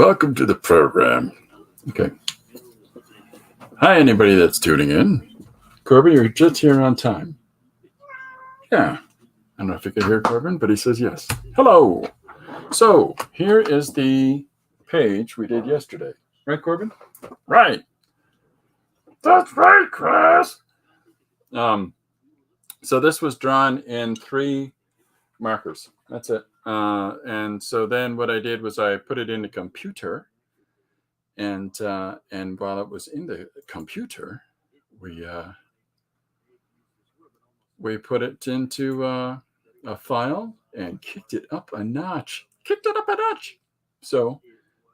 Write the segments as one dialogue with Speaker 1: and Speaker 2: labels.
Speaker 1: Welcome to the program. Okay. Hi, anybody that's tuning in. Corbin, you're just here on time. Yeah. I don't know if you can hear Corbin, but he says yes. Hello. So here is the page we did yesterday. Right, Corbin? Right. That's right, Chris. So this was drawn in 3 markers. That's it. And so then what I did was I put it in the computer. And while it was in the computer, we put it into a file and kicked it up a notch. So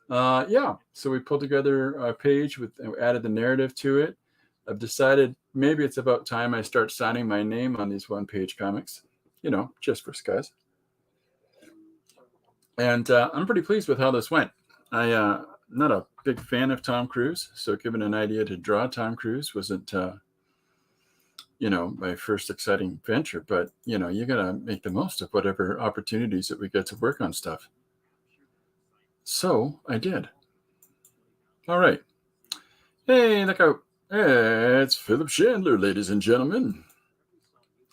Speaker 1: so we pulled together a page added the narrative to it. I've decided maybe it's about time I start signing my name on these one-page comics, just for skies. And I'm pretty pleased with how this went. I'm not a big fan of Tom Cruise, so given an idea to draw Tom Cruise wasn't, my first exciting venture. But, you got to make the most of whatever opportunities that we get to work on stuff. So I did. All right. Hey, look out. It's Philip Chandler, ladies and gentlemen.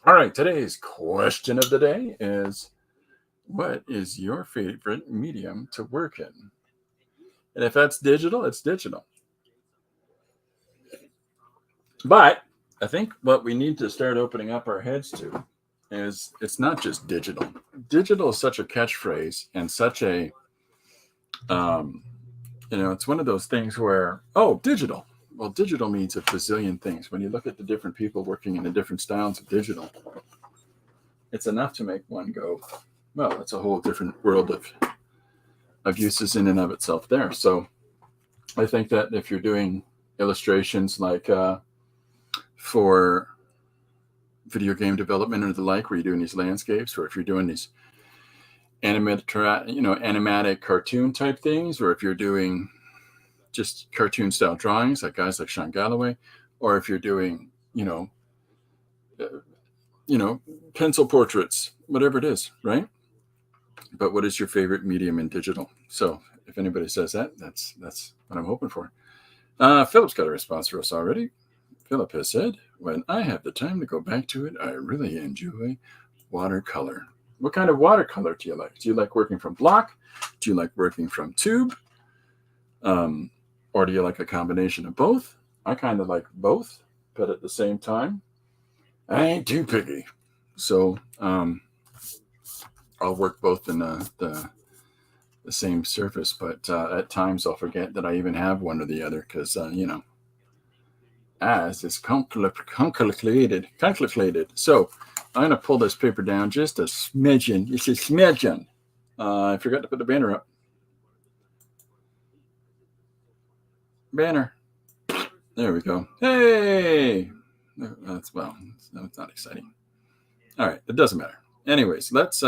Speaker 1: All right, today's question of the day is, what is your favorite medium to work in? And if that's digital, it's digital. But I think what we need to start opening up our heads to is it's not just digital. Digital is such a catchphrase and such a, it's one of those things where, digital. Well, digital means a bazillion things. When you look at the different people working in the different styles of digital, it's enough to make one go, well, it's a whole different world of uses in and of itself there. So I think that if you're doing illustrations like for video game development or the like, where you're doing these landscapes, or if you're doing these animatic cartoon type things, or if you're doing just cartoon style drawings like guys like Sean Galloway, or if you're doing, pencil portraits, whatever it is, right? But what is your favorite medium in digital? So if anybody says that, that's what I'm hoping for. Philip's got a response for us already. Philip has said, when I have the time to go back to it, I really enjoy watercolor. What kind of watercolor do you like? Do you like working from block? Do you like working from tube? Or do you like a combination of both? I kind of like both, but at the same time, I ain't too picky. So I'll work both in the same surface, but at times I'll forget that I even have one or the other because, as it's complicated. So I'm going to pull this paper down just a smidgen. It's a smidgen. I forgot to put the banner up. Banner. There we go. Hey! That's not exciting. All right, it doesn't matter. Anyways, let's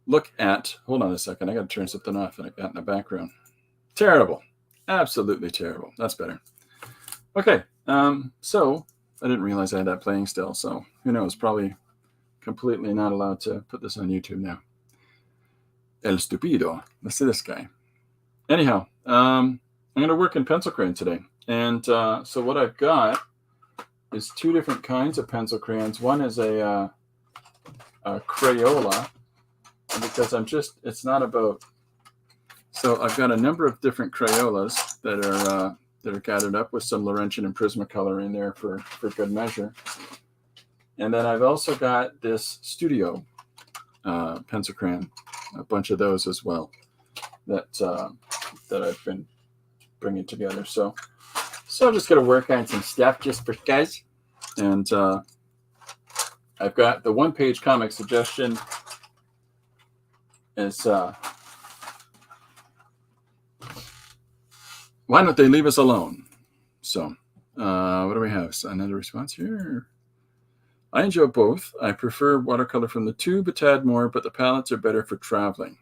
Speaker 1: look at, hold on a second. I got to turn something off that I got in the background. Terrible. Absolutely terrible. That's better. Okay. So I didn't realize I had that playing still. So who knows? Probably completely not allowed to put this on YouTube now. El Stupido. Let's see this guy. Anyhow, I'm going to work in pencil crayon today. And so what I've got is 2 different kinds of pencil crayons. One is a Crayola, because it's not about, so I've got a number of different Crayolas that are gathered up with some Laurentian and Prismacolor in there for good measure. And then I've also got this Studio pencil crayon, a bunch of those as well that I've been bringing together. So I'm just going to work on some stuff just for guys. And I've got the one-page comic suggestion is why don't they leave us alone? So what do we have? So another response here. I enjoy both. I prefer watercolor from the tube a tad more, but the palettes are better for traveling.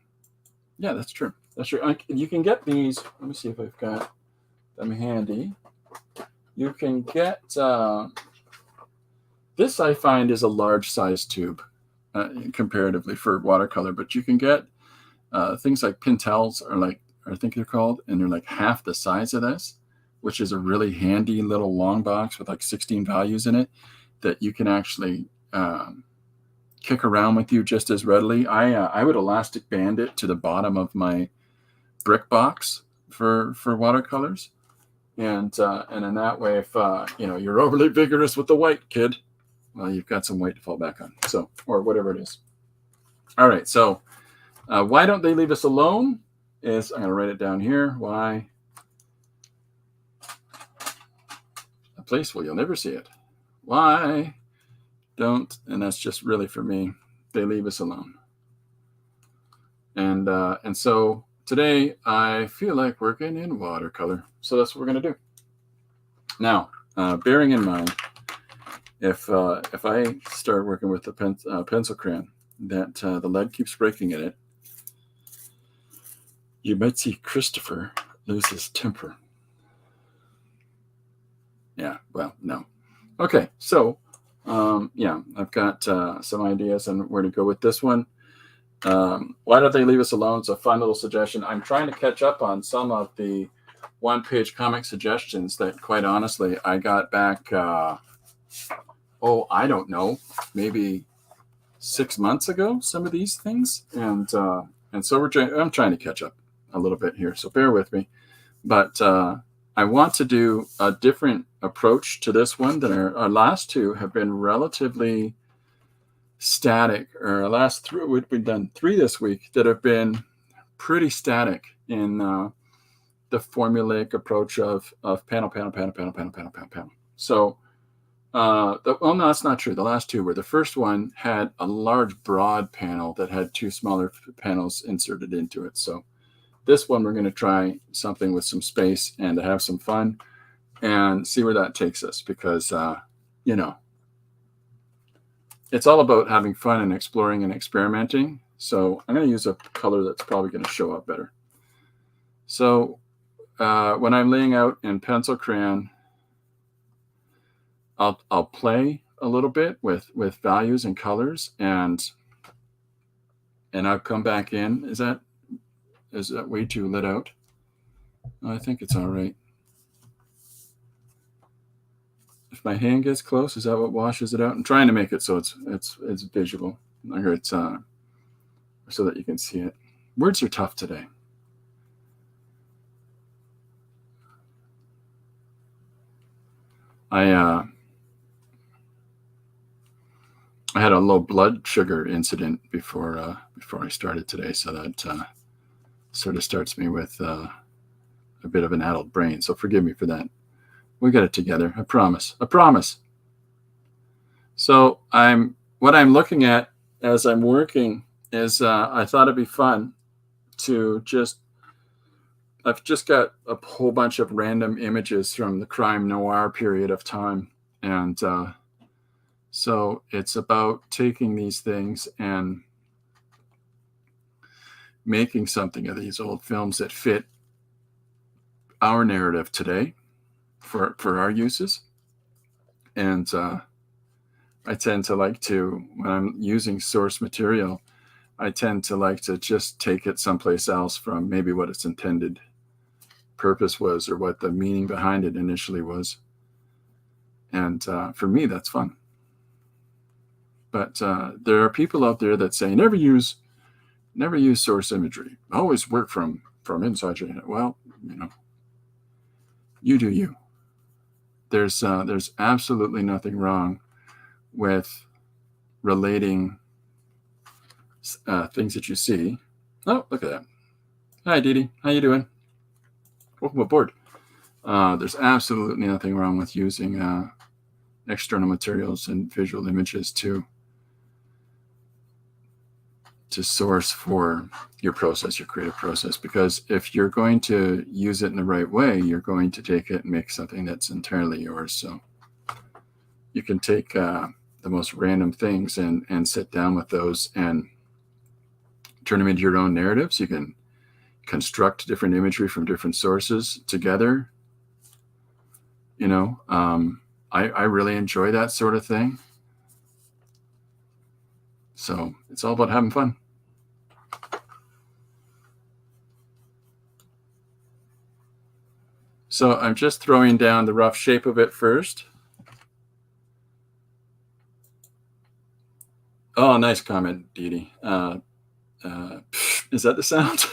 Speaker 1: Yeah, that's true. That's true. You can get these. Let me see if I've got them handy. You can get this. I find is a large size tube comparatively for watercolor, but you can get Things like Pintels I think they're called, and they're like half the size of this, which is a really handy little long box with like 16 values in it that you can actually kick around with you just as readily. I would elastic band it to the bottom of my brick box for watercolors, and in that way, if you're overly vigorous with the white, kid, well, you've got some white to fall back on, so, or whatever it is. All right, so why don't they leave us alone is, I'm going to write it down here. Why? A place where you'll never see it. Why don't, and that's just really for me, they leave us alone. And so today I feel like working in watercolor. So that's what we're going to do. Now, bearing in mind, if I start working with the pencil crayon, that the lead keeps breaking in it, you might see Christopher lose his temper. Yeah, well, no. Okay, so yeah, I've got some ideas on where to go with this one. Why don't they leave us alone? It's a fun little suggestion. I'm trying to catch up on some of the one-page comic suggestions that, quite honestly, I got back, I don't know, maybe 6 months ago, some of these things. And so I'm trying to catch up a little bit here, so bear with me. But I want to do a different approach to this one than our last two have been relatively static. Or our last three, we've done 3 this week that have been pretty static in the formulaic approach of panel. So, no, that's not true. The last 2 were, the first one had a large broad panel that had 2 smaller panels inserted into it. So this one, we're going to try something with some space and to have some fun and see where that takes us, because, it's all about having fun and exploring and experimenting. So I'm going to use a color that's probably going to show up better. So when I'm laying out in pencil crayon, I'll play a little bit with values and colors, and I'll come back in. Is that way too lit out? I think it's all right. If my hand gets close, is that what washes it out? I'm trying to make it so it's visual, or it's so that you can see it. Words are tough today. I had a low blood sugar incident before I started today, so that sort of starts me with a bit of an addled brain. So forgive me for that. We got it together. I promise. So what I'm looking at as I'm working is I thought it'd be fun to I've just got a whole bunch of random images from the crime noir period of time. And so it's about taking these things and making something of these old films that fit our narrative today for our uses. And I tend to like to, when I'm using source material, I tend to like to just take it someplace else from maybe what its intended purpose was, or what the meaning behind it initially was. And for me, that's fun. But there are people out there that say, never use source imagery. Always work from inside your head. Well, you do you. There's absolutely nothing wrong with relating things that you see. Oh, look at that. Hi, Dee Dee. How you doing? Welcome aboard. There's absolutely nothing wrong with using external materials and visual images to source for your process, your creative process, because if you're going to use it in the right way, you're going to take it and make something that's entirely yours. So you can take the most random things and sit down with those and turn them into your own narratives. You can construct different imagery from different sources together. I really enjoy that sort of thing. So it's all about having fun. So I'm just throwing down the rough shape of it first. Oh, nice comment, Dee Dee. Is that the sound?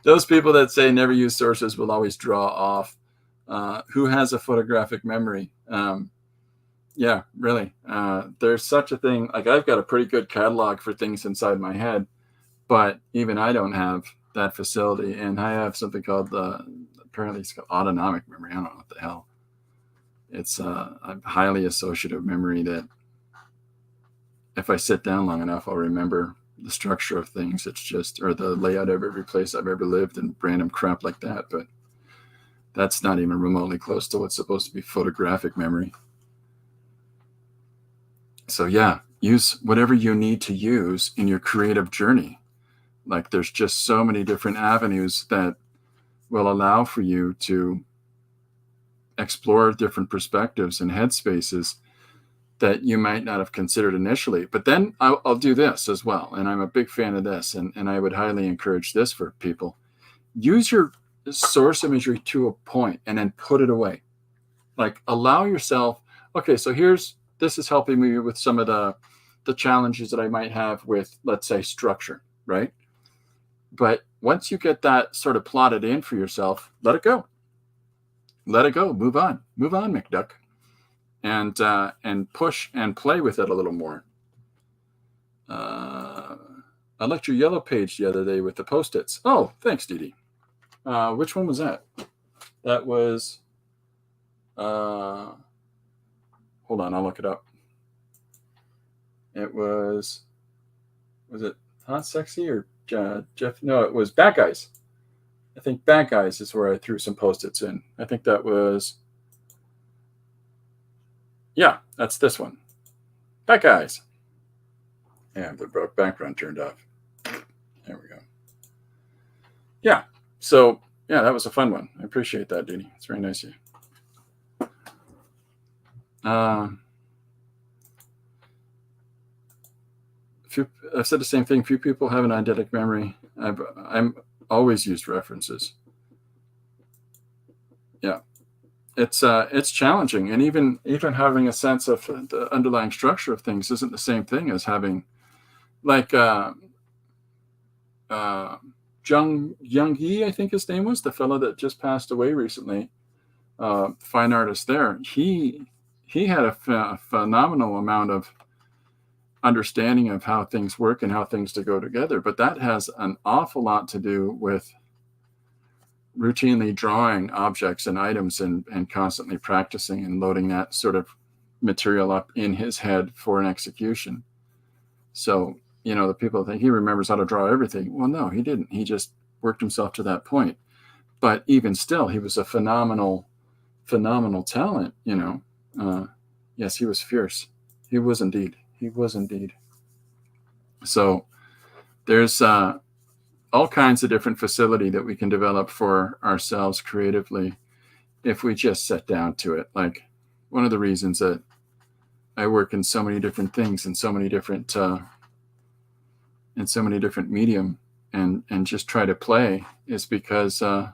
Speaker 1: Those people that say never use sources will always draw off. Who has a photographic memory? Yeah, really. There's such a thing. Like, I've got a pretty good catalog for things inside my head, but even I don't have that facility. And I have something called apparently it's called autonomic memory. I don't know what the hell. It's a highly associative memory that if I sit down long enough, I'll remember the structure of things. It's just, or the layout of every place I've ever lived and random crap like that. But that's not even remotely close to what's supposed to be photographic memory. So yeah, use whatever you need to use in your creative journey. Like, there's just so many different avenues that will allow for you to explore different perspectives and headspaces that you might not have considered initially. But then I'll do this as well. And I'm a big fan of this. And I would highly encourage this for people. Use your source imagery to a point and then put it away. Like, allow yourself, okay, so this is helping me with some of the challenges that I might have with, let's say, structure, right? But once you get that sort of plotted in for yourself, let it go. Let it go. Move on, McDuck. And push and play with it a little more. I liked your yellow page the other day with the Post-its. Oh, thanks, Dee Dee. Which one was that? That was, hold on, I'll look it up. It was it Hot Sexy or Jeff? No, it was Bad Guys. I think Bad Guys is where I threw some Post-its in. I think that was, yeah, that's this one. Bad Guys. And the background turned off. There we go. Yeah. So, yeah, that was a fun one. I appreciate that, Dee Dee. It's very nice of you. I've said the same thing. Few people have an eidetic memory. I'm always used references. Yeah. It's challenging. And even having a sense of the underlying structure of things isn't the same thing as having, like, Jung Yi, I think his name was, the fellow that just passed away recently, fine artist there. He had a phenomenal amount of understanding of how things work and how things to go together. But that has an awful lot to do with routinely drawing objects and items and constantly practicing and loading that sort of material up in his head for an execution. So, the people think he remembers how to draw everything. Well, no, he didn't. He just worked himself to that point. But even still, he was a phenomenal talent, Yes, he was fierce. He was indeed. So there's all kinds of different facility that we can develop for ourselves creatively if we just sit down to it. Like, one of the reasons that I work in so many different things and so many different medium and just try to play is because that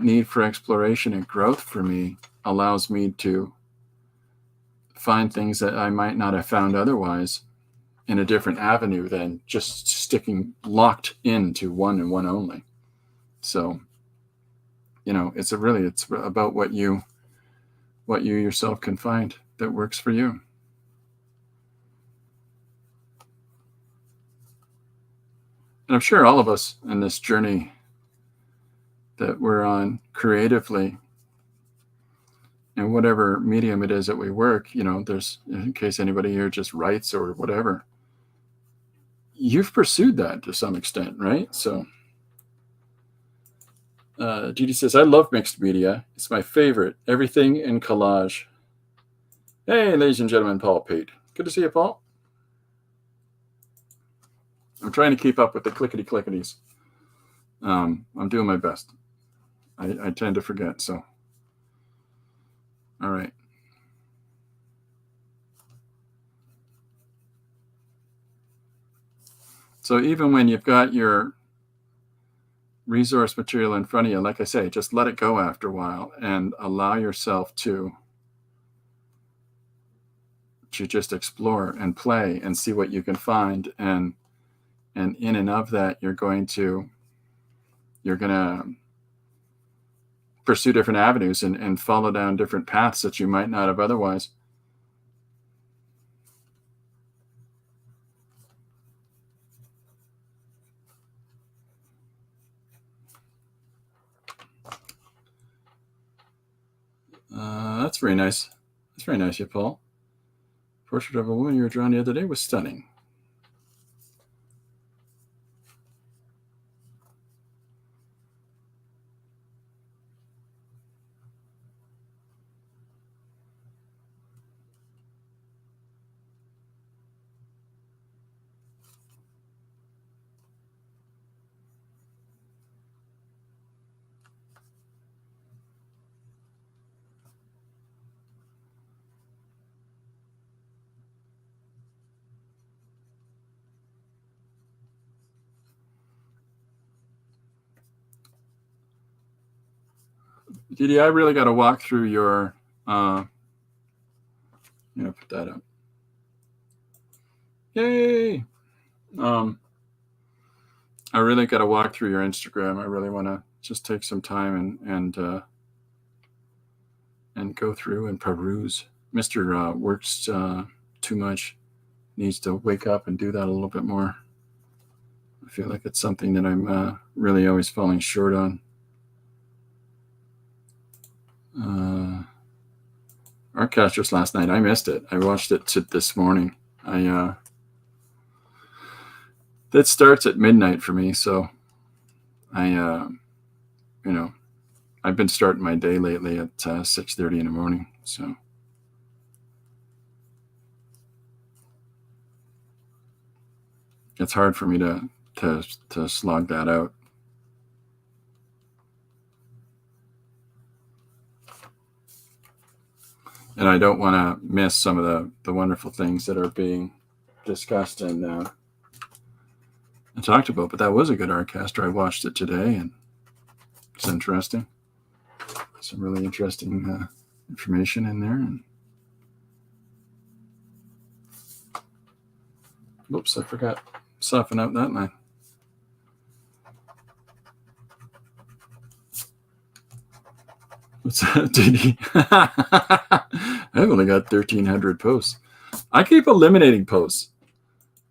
Speaker 1: need for exploration and growth for me allows me to find things that I might not have found otherwise in a different avenue than just sticking locked into one and one only. So, it's about what you yourself can find that works for you. And I'm sure all of us in this journey that we're on creatively, in whatever medium it is that we work, there's, in case anybody here just writes or whatever, you've pursued that to some extent, right? So Judy says, I love mixed media. It's my favorite. Everything in collage. Hey, ladies and gentlemen, Paul Pete. Good to see you, Paul. I'm trying to keep up with the clickety-clickities. I'm doing my best. I tend to forget, so. All right. So even when you've got your resource material in front of you, like I say, just let it go after a while and allow yourself to just explore and play and see what you can find. And in and of that, you're going to pursue different avenues and follow down different paths that you might not have otherwise. That's very nice. That's very nice, Paul. Portrait of a woman you were drawing the other day was stunning. Didi, I really got to walk through your, put that up. Yay! I really got to walk through your Instagram. I really want to just take some time and go through and peruse. Mr. Works too much. Needs to wake up and do that a little bit more. I feel like it's something that I'm really always falling short on. Artcasters last night, I missed it. I watched it this morning. That starts at midnight for me, so I've been starting my day lately at 6:30 in the morning. So it's hard for me to slog that out. And I don't want to miss some of the wonderful things that are being discussed and talked about. But that was a good Artcaster. I watched it today, and it's interesting. Some really interesting information in there. And oops, I forgot to soften out that line. What's that, Didi? I've only got 1,300 posts. I keep eliminating posts.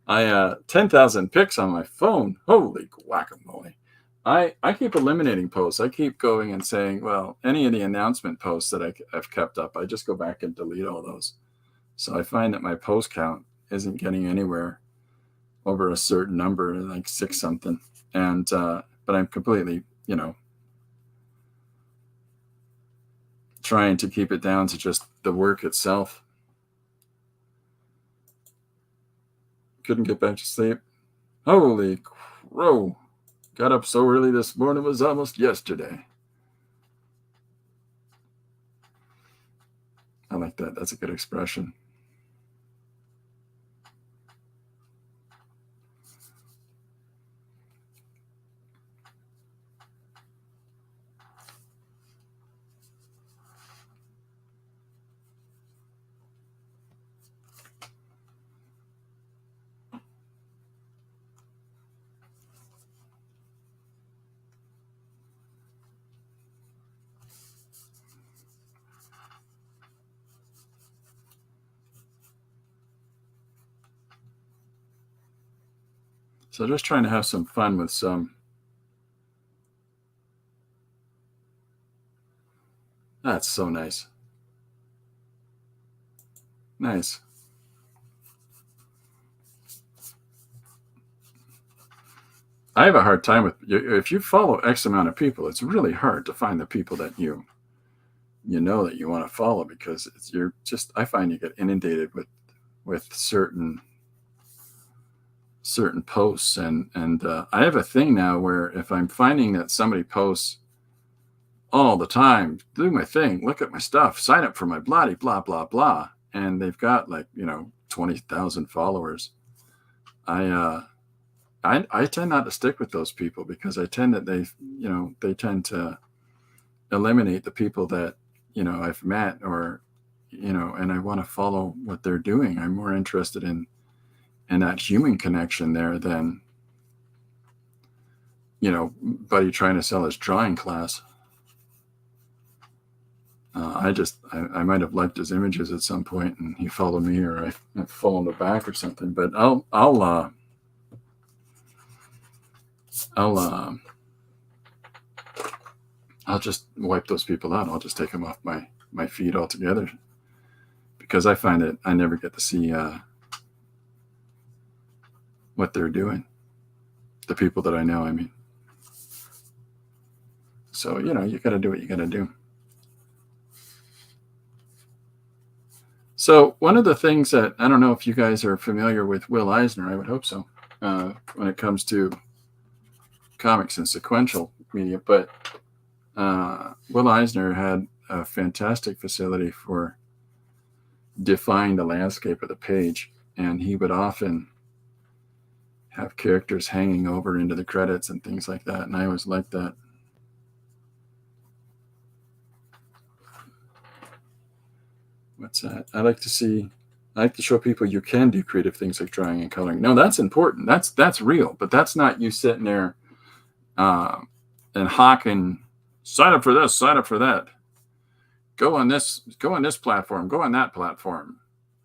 Speaker 1: 10,000 pics on my phone. Holy guacamole. I keep eliminating posts. I keep going and saying, well, any of the announcement posts that I've kept up, I just go back and delete all those. So I find that my post count isn't getting anywhere over a certain number, like 6 something. And but I'm completely, trying to keep it down to just the work itself. Couldn't get back to sleep. Holy crow. Got up so early this morning, it was almost yesterday. I like that. That's a good expression. So just trying to have some fun with some. That's so nice. Nice. I have a hard time with, if you follow X amount of people, it's really hard to find the people that you that you want to follow, because I find you get inundated with certain posts, and I have a thing now where if I'm finding that somebody posts all the time, do my thing, look at my stuff, sign up for my blah blah blah, and they've got 20,000 followers, I I tend not to stick with those people because I tend that they tend to eliminate the people that, I've met, or, and I want to follow what they're doing. I'm more interested in that human connection there than, buddy trying to sell his drawing class. I might have liked his images at some point, and he followed me, or I followed him back or something. But I'll just wipe those people out. I'll just take them off my feed altogether, because I find that I never get to see what they're doing. The people that I know, I mean. So, you got to do what you got to do. So one of the things that, I don't know if you guys are familiar with Will Eisner, I would hope so, when it comes to comics and sequential media, but Will Eisner had a fantastic facility for define the landscape of the page, and he would often have characters hanging over into the credits and things like that, and I always liked that. What's that? I like to show people you can do creative things like drawing and coloring. No, that's important. That's real, but that's not you sitting there and hawking, sign up for this, sign up for that. Go on this platform, go on that platform,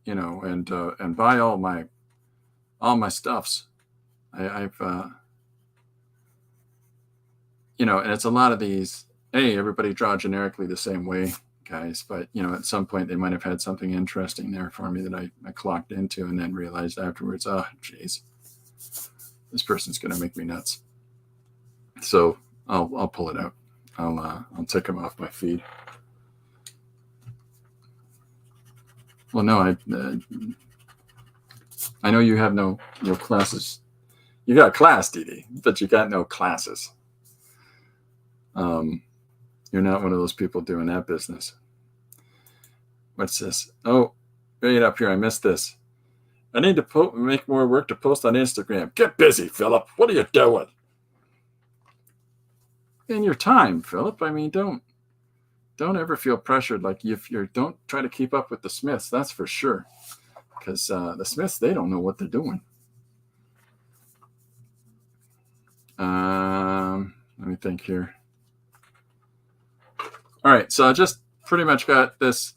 Speaker 1: and buy all my stuffs. I've and it's a lot of these, hey, everybody draw generically the same way, guys, but at some point they might have had something interesting there for me that I clocked into, and then realized afterwards, oh geez, this person's gonna make me nuts. So I'll pull it out. I'll take them off my feed. Well, no, I know you have no classes. You got a class, Dee, but you got no classes. You're not one of those people doing that business. What's this? Oh, right up here. I missed this. I need to make more work to post on Instagram. Get busy, Philip. What are you doing? In your time, Philip. I mean, don't ever feel pressured. Like don't try to keep up with the Smiths. That's for sure. Because the Smiths, they don't know what they're doing. Let me think here. All right, so I just pretty much got this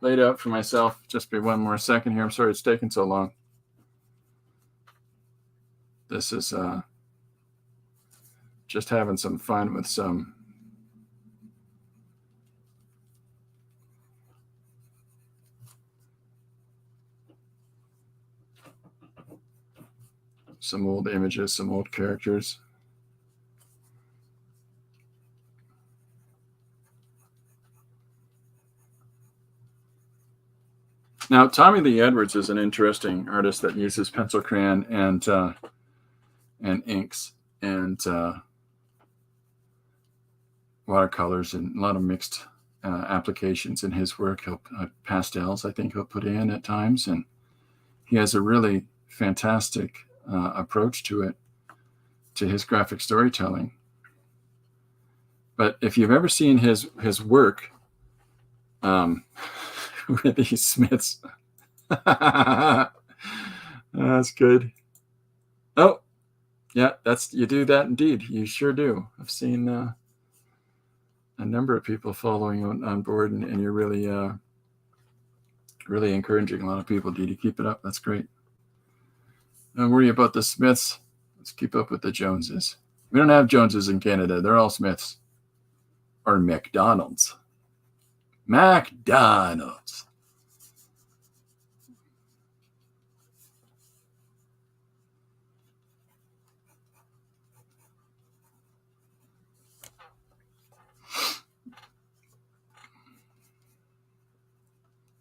Speaker 1: laid out for myself. Just be one more second here. I'm sorry it's taking so long. This is just having some fun with some old images, some old characters. Now, Tommy Lee Edwards is an interesting artist that uses pencil crayon and inks and watercolors and a lot of mixed applications in his work. Pastels, I think he'll put in at times, and he has a really fantastic approach to his graphic storytelling. But if you've ever seen his work with these Smiths, that's good. Oh, yeah, you do that indeed. You sure do. I've seen a number of people following on board, and you're really really encouraging a lot of people. Dee, keep it up. That's great. Don't worry about the Smiths. Let's keep up with the Joneses. We don't have Joneses in Canada. They're all Smiths. Or McDonald's. McDonald's.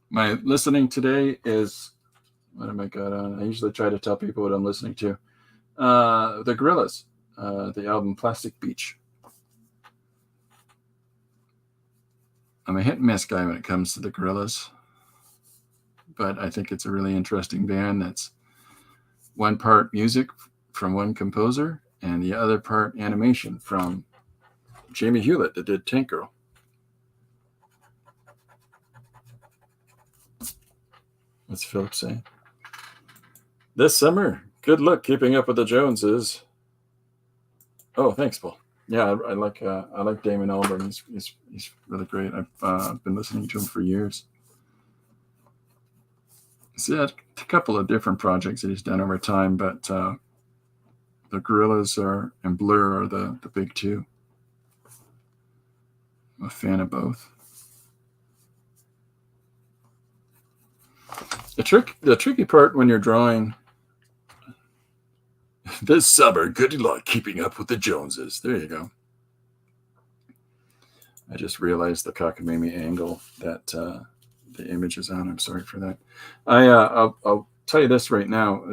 Speaker 1: My listening today is, what have I got on? I usually try to tell people what I'm listening to. The Gorillaz, the album Plastic Beach. I'm a hit and miss guy when it comes to the Gorillaz, but I think it's a really interesting band that's one part music from one composer and the other part animation from Jamie Hewlett that did Tank Girl. What's Philip saying? This summer, good luck keeping up with the Joneses. Oh, thanks, Paul. Yeah, I like Damon Albarn. He's really great. I've been listening to him for years. He's had a couple of different projects that he's done over time, but the Gorillaz and Blur are the big two. I'm a fan of both. The tricky part when you're drawing this summer, good luck keeping up with the Joneses. There you go. I just realized the cockamamie angle that the image is on. I'm sorry for that. I'll tell you this right now.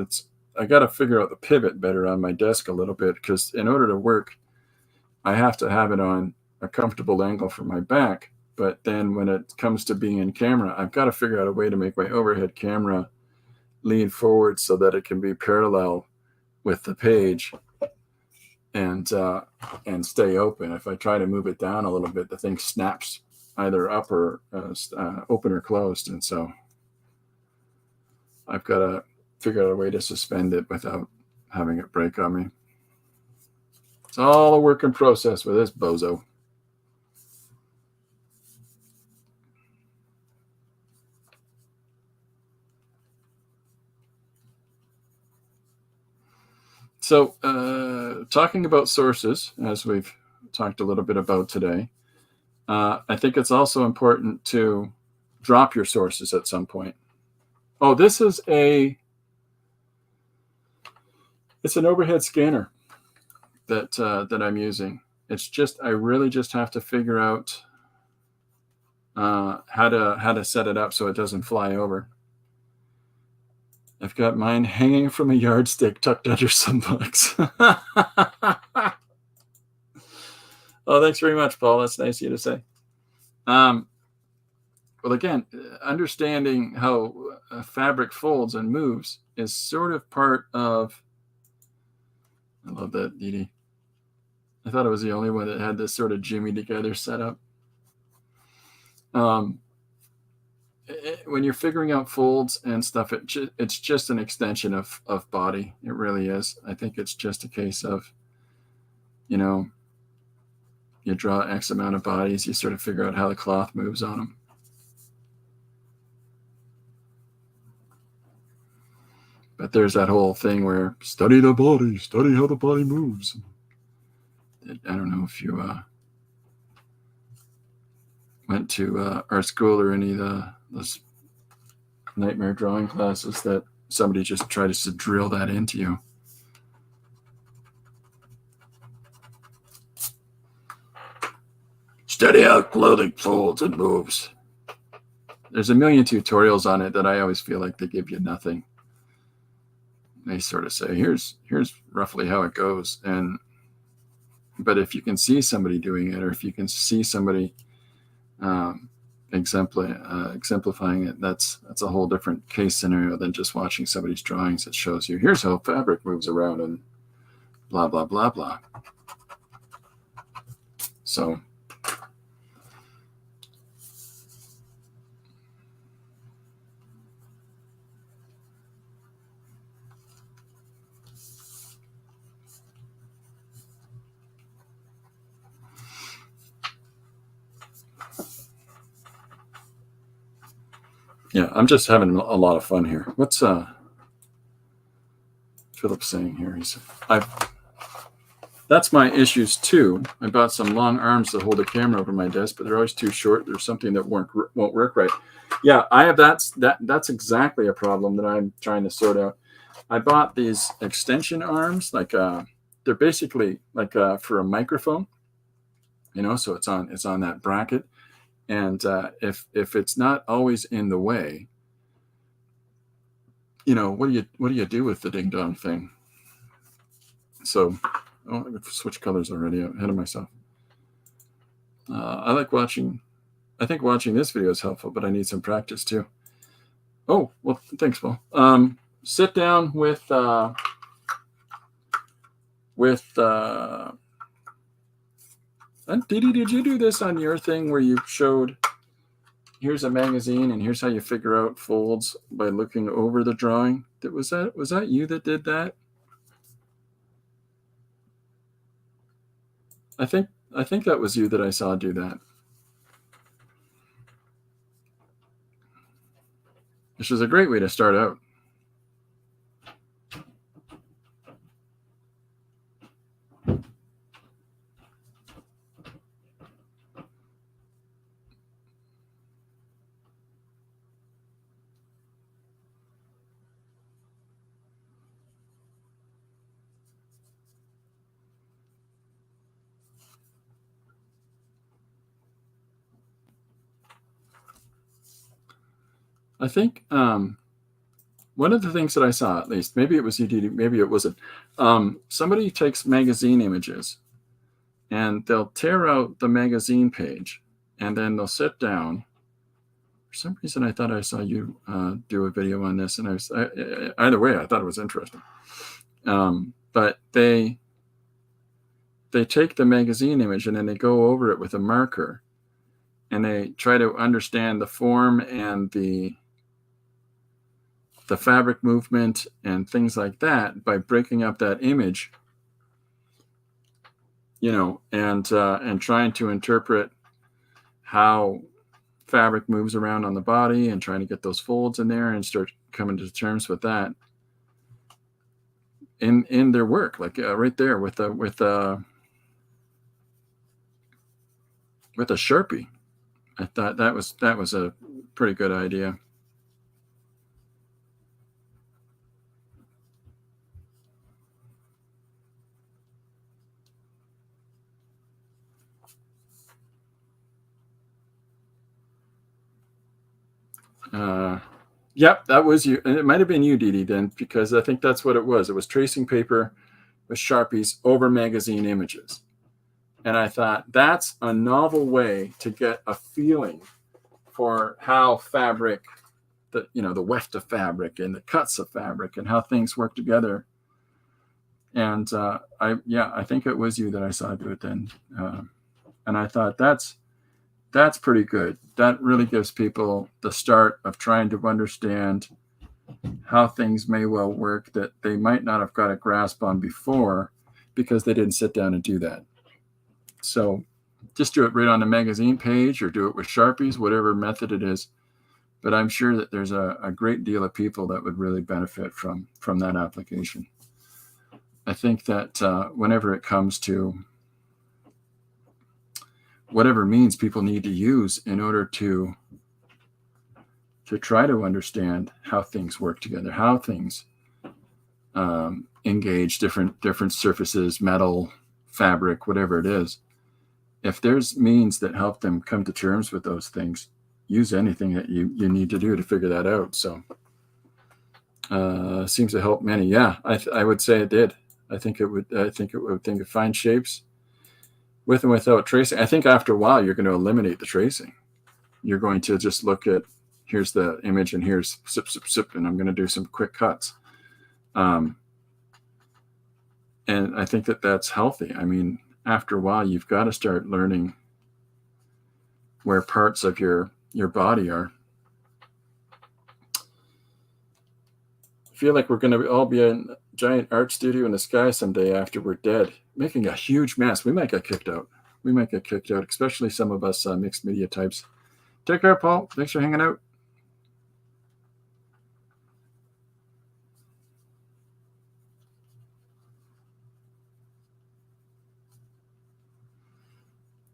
Speaker 1: I got to figure out the pivot better on my desk a little bit, because in order to work, I have to have it on a comfortable angle for my back. But then when it comes to being in camera, I've got to figure out a way to make my overhead camera lean forward so that it can be parallel with the page and stay open. If I try to move it down a little bit, the thing snaps either up or open or closed. And so I've got to figure out a way to suspend it without having it break on me. It's all a work in process with this bozo. So talking about sources, as we've talked a little bit about today, I think it's also important to drop your sources at some point. Oh, this is it's an overhead scanner that I'm using. It's just, I really just have to figure out how to set it up so it doesn't fly over. I've got mine hanging from a yardstick tucked under some books. Oh, thanks very much, Paul. That's nice of you to say. Well, again, understanding how fabric folds and moves is sort of part of, I love that, Dee Dee. I thought I was the only one that had this sort of jimmy together setup. When you're figuring out folds and stuff, it's just an extension of body. It really is. I think it's just a case of, you draw X amount of bodies, you sort of figure out how the cloth moves on them. But there's that whole thing where study the body, study how the body moves. I don't know if you went to art school or any of those nightmare drawing classes that somebody just tried to drill that into you. Study how clothing folds and moves. There's a million tutorials on it that I always feel like they give you nothing. They sort of say, here's roughly how it goes. But if you can see somebody doing it, or if you can see somebody exemplifying it, that's a whole different case scenario than just watching somebody's drawings that shows you, here's how fabric moves around and blah, blah, blah, blah. So yeah, I'm just having a lot of fun here. What's Philip saying here? That's my issues too. I bought some long arms to hold the camera over my desk, but they're always too short. There's something that won't work right. Yeah, I have that's exactly a problem that I'm trying to sort out. I bought these extension arms, like they're basically like for a microphone, so it's on that bracket. And if it's not always in the way, what do you do with the ding dong thing? So, I've switched colors already. I'm ahead of myself. I think watching this video is helpful, but I need some practice too. Oh, well, thanks, Paul. sit down with Didi, did you do this on your thing where you showed here's a magazine and here's how you figure out folds by looking over the drawing? Was that you that did that? I think that was you that I saw do that. Which is a great way to start out. I think one of the things that I saw, at least, maybe it was you, maybe it wasn't, somebody takes magazine images and they'll tear out the magazine page and then they'll sit down. For some reason, I thought I saw you do a video on this, and either way, I thought it was interesting. But they take the magazine image and then they go over it with a marker and they try to understand the form and the fabric movement and things like that by breaking up that image, and trying to interpret how fabric moves around on the body and trying to get those folds in there and start coming to terms with that in their work, like right there with a Sharpie. I thought that was a pretty good idea. Yep, that was you. And it might have been you, Didi, then, because I think that's what it was. It was tracing paper with Sharpies over magazine images. And I thought that's a novel way to get a feeling for how fabric, the weft of fabric and the cuts of fabric and how things work together. And I think it was you that I saw do it then. And I thought that's pretty good. That really gives people the start of trying to understand how things may well work that they might not have got a grasp on before because they didn't sit down and do that. So just do it right on the magazine page or do it with Sharpies, whatever method it is. But I'm sure that there's a great deal of people that would really benefit from that application. I think that whenever it comes to whatever means people need to use in order to try to understand how things work together, how things engage different surfaces, metal, fabric, whatever it is. If there's means that help them come to terms with those things, use anything that you need to do to figure that out. So seems to help many. Yeah, I would say it did. I think it would find shapes with and without tracing. I think after a while you're going to eliminate the tracing. You're going to just look at, here's the image and here's sip, sip, sip, and I'm going to do some quick cuts. And I think that that's healthy. I mean, after a while, you've got to start learning where parts of your body are. I feel like we're going to all be in a giant art studio in the sky someday after we're dead, making a huge mess. We might get kicked out. Especially some of us mixed media types. Take care, Paul. Thanks for hanging out.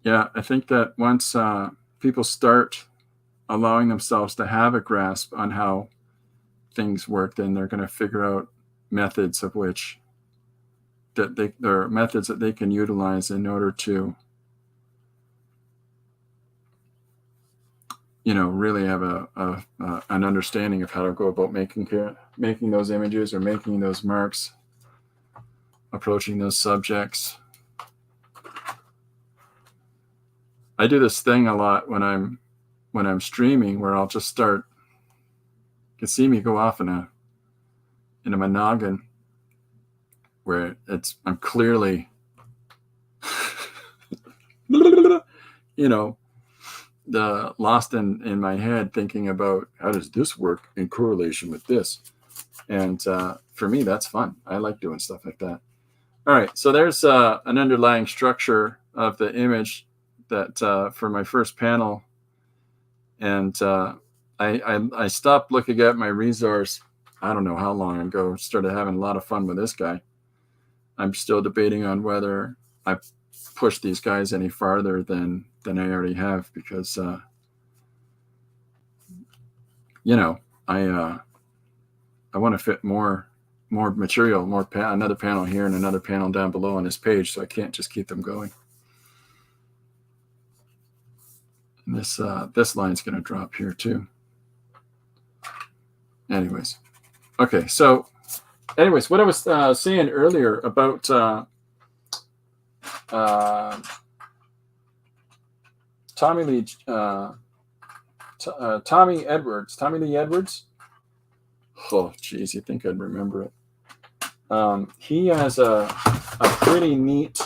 Speaker 1: Yeah, I think that once people start allowing themselves to have a grasp on how things work, then they're going to figure out methods of which there are methods that they can utilize in order to, really have an understanding of how to go about making those images or making those marks, approaching those subjects. I do this thing a lot when I'm streaming where I'll just start. You can see me go off in into my noggin where I'm clearly, lost in my head thinking about how does this work in correlation with this. And for me, that's fun. I like doing stuff like that. All right, so there's an underlying structure of the image that for my first panel. And I stopped looking at my resource, I don't know how long ago, started having a lot of fun with this guy. I'm still debating on whether I push these guys any farther than I already have, because, I want to fit more material, another panel here and another panel down below on this page, so I can't just keep them going. And this line's going to drop here too. Anyways, okay. So, what I was saying earlier about Tommy Lee Edwards. Oh, geez, you think I'd remember it? He has a pretty neat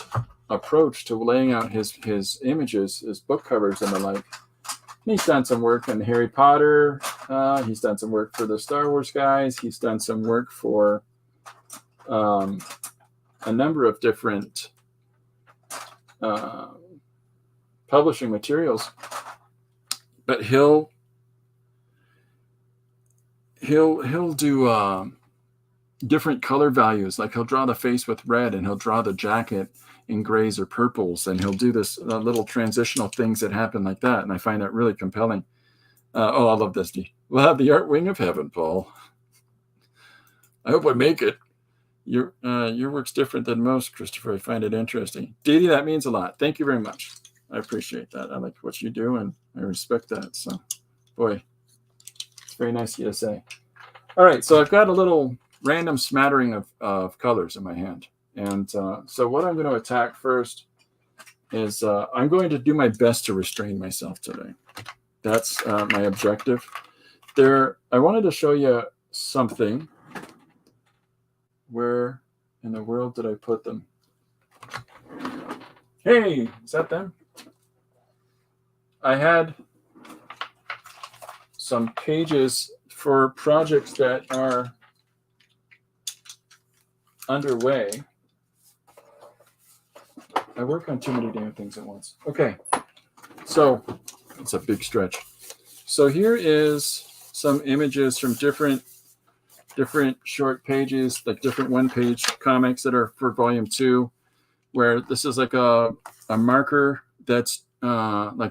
Speaker 1: approach to laying out his images, his book covers and the like. He's done some work on Harry Potter. He's done some work for the Star Wars guys. He's done some work for a number of different publishing materials. But he'll do different color values. Like he'll draw the face with red, and he'll draw the jacket in grays or purples, and he'll do this little transitional things that happen like that. And I find that really compelling. I love this. We'll have the art wing of heaven, Paul. I hope I make it. Your work's different than most, Christopher. I find it interesting. Dee, that means a lot. Thank you very much. I appreciate that. I like what you do, and I respect that. So, boy, it's very nice of you to say. All right, so I've got a little random smattering of colors in my hand. And so what I'm going to attack first is I'm going to do my best to restrain myself today. That's my objective. I wanted to show you something. Where in the world did I put them? Hey, is that them? I had some pages for projects that are underway. I work on too many damn things at once. Okay, so it's a big stretch. So here is some images from different short pages, like different one-page comics that are for volume 2, where this is like a marker that's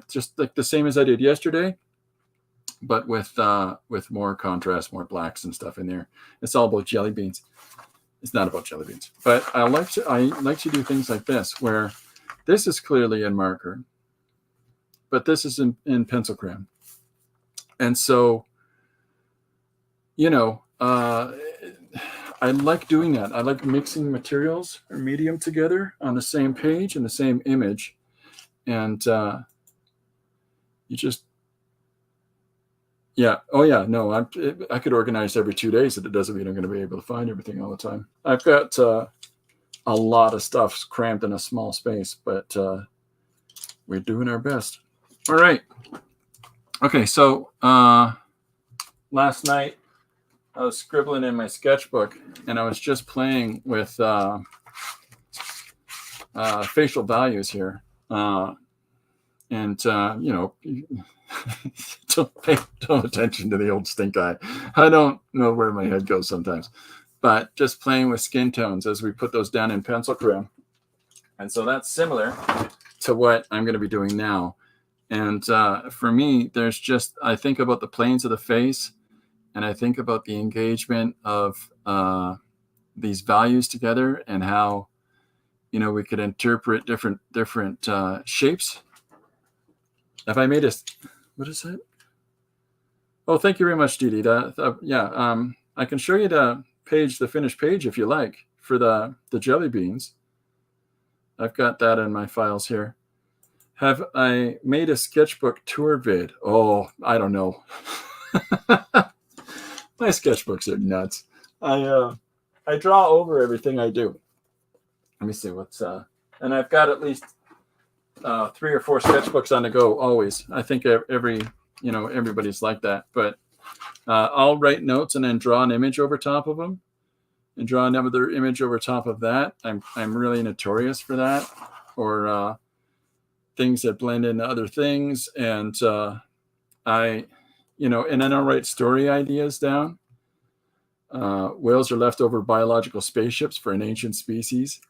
Speaker 1: just like the same as I did yesterday, but with more contrast, more blacks and stuff in there. It's all about jelly beans. It's not about jelly beans, but I like to do things like this, where this is clearly in marker, but this is in pencil crayon. And so, I like doing that. I like mixing materials or medium together on the same page in the same image. And you just, yeah. Oh, yeah. No, I could organize every 2 days, but it doesn't mean I'm going to be able to find everything all the time. I've got a lot of stuff crammed in a small space, but we're doing our best. All right. Okay, so last night I was scribbling in my sketchbook, and I was just playing with facial values here. Don't pay attention to the old stink eye. I don't know where my head goes sometimes, but just playing with skin tones as we put those down in pencil crayon. And so that's similar to what I'm going to be doing now. And for me, I think about the planes of the face, and I think about the engagement of these values together, and how, we could interpret different shapes. Have I made what is that? Oh, thank you very much, Dee Dee. I can show you the finished page if you like, for the jelly beans. I've got that in my files here. Have I made a sketchbook tour vid? Oh, I don't know. My sketchbooks are nuts. I draw over everything I do. Let me see what's and I've got at least 3 or 4 sketchbooks on the go always. I think everybody's like that. But I'll write notes and then draw an image over top of them, and draw another image over top of that. I'm really notorious for that, or things that blend into other things, and and then I'll write story ideas down. Whales are leftover biological spaceships for an ancient species.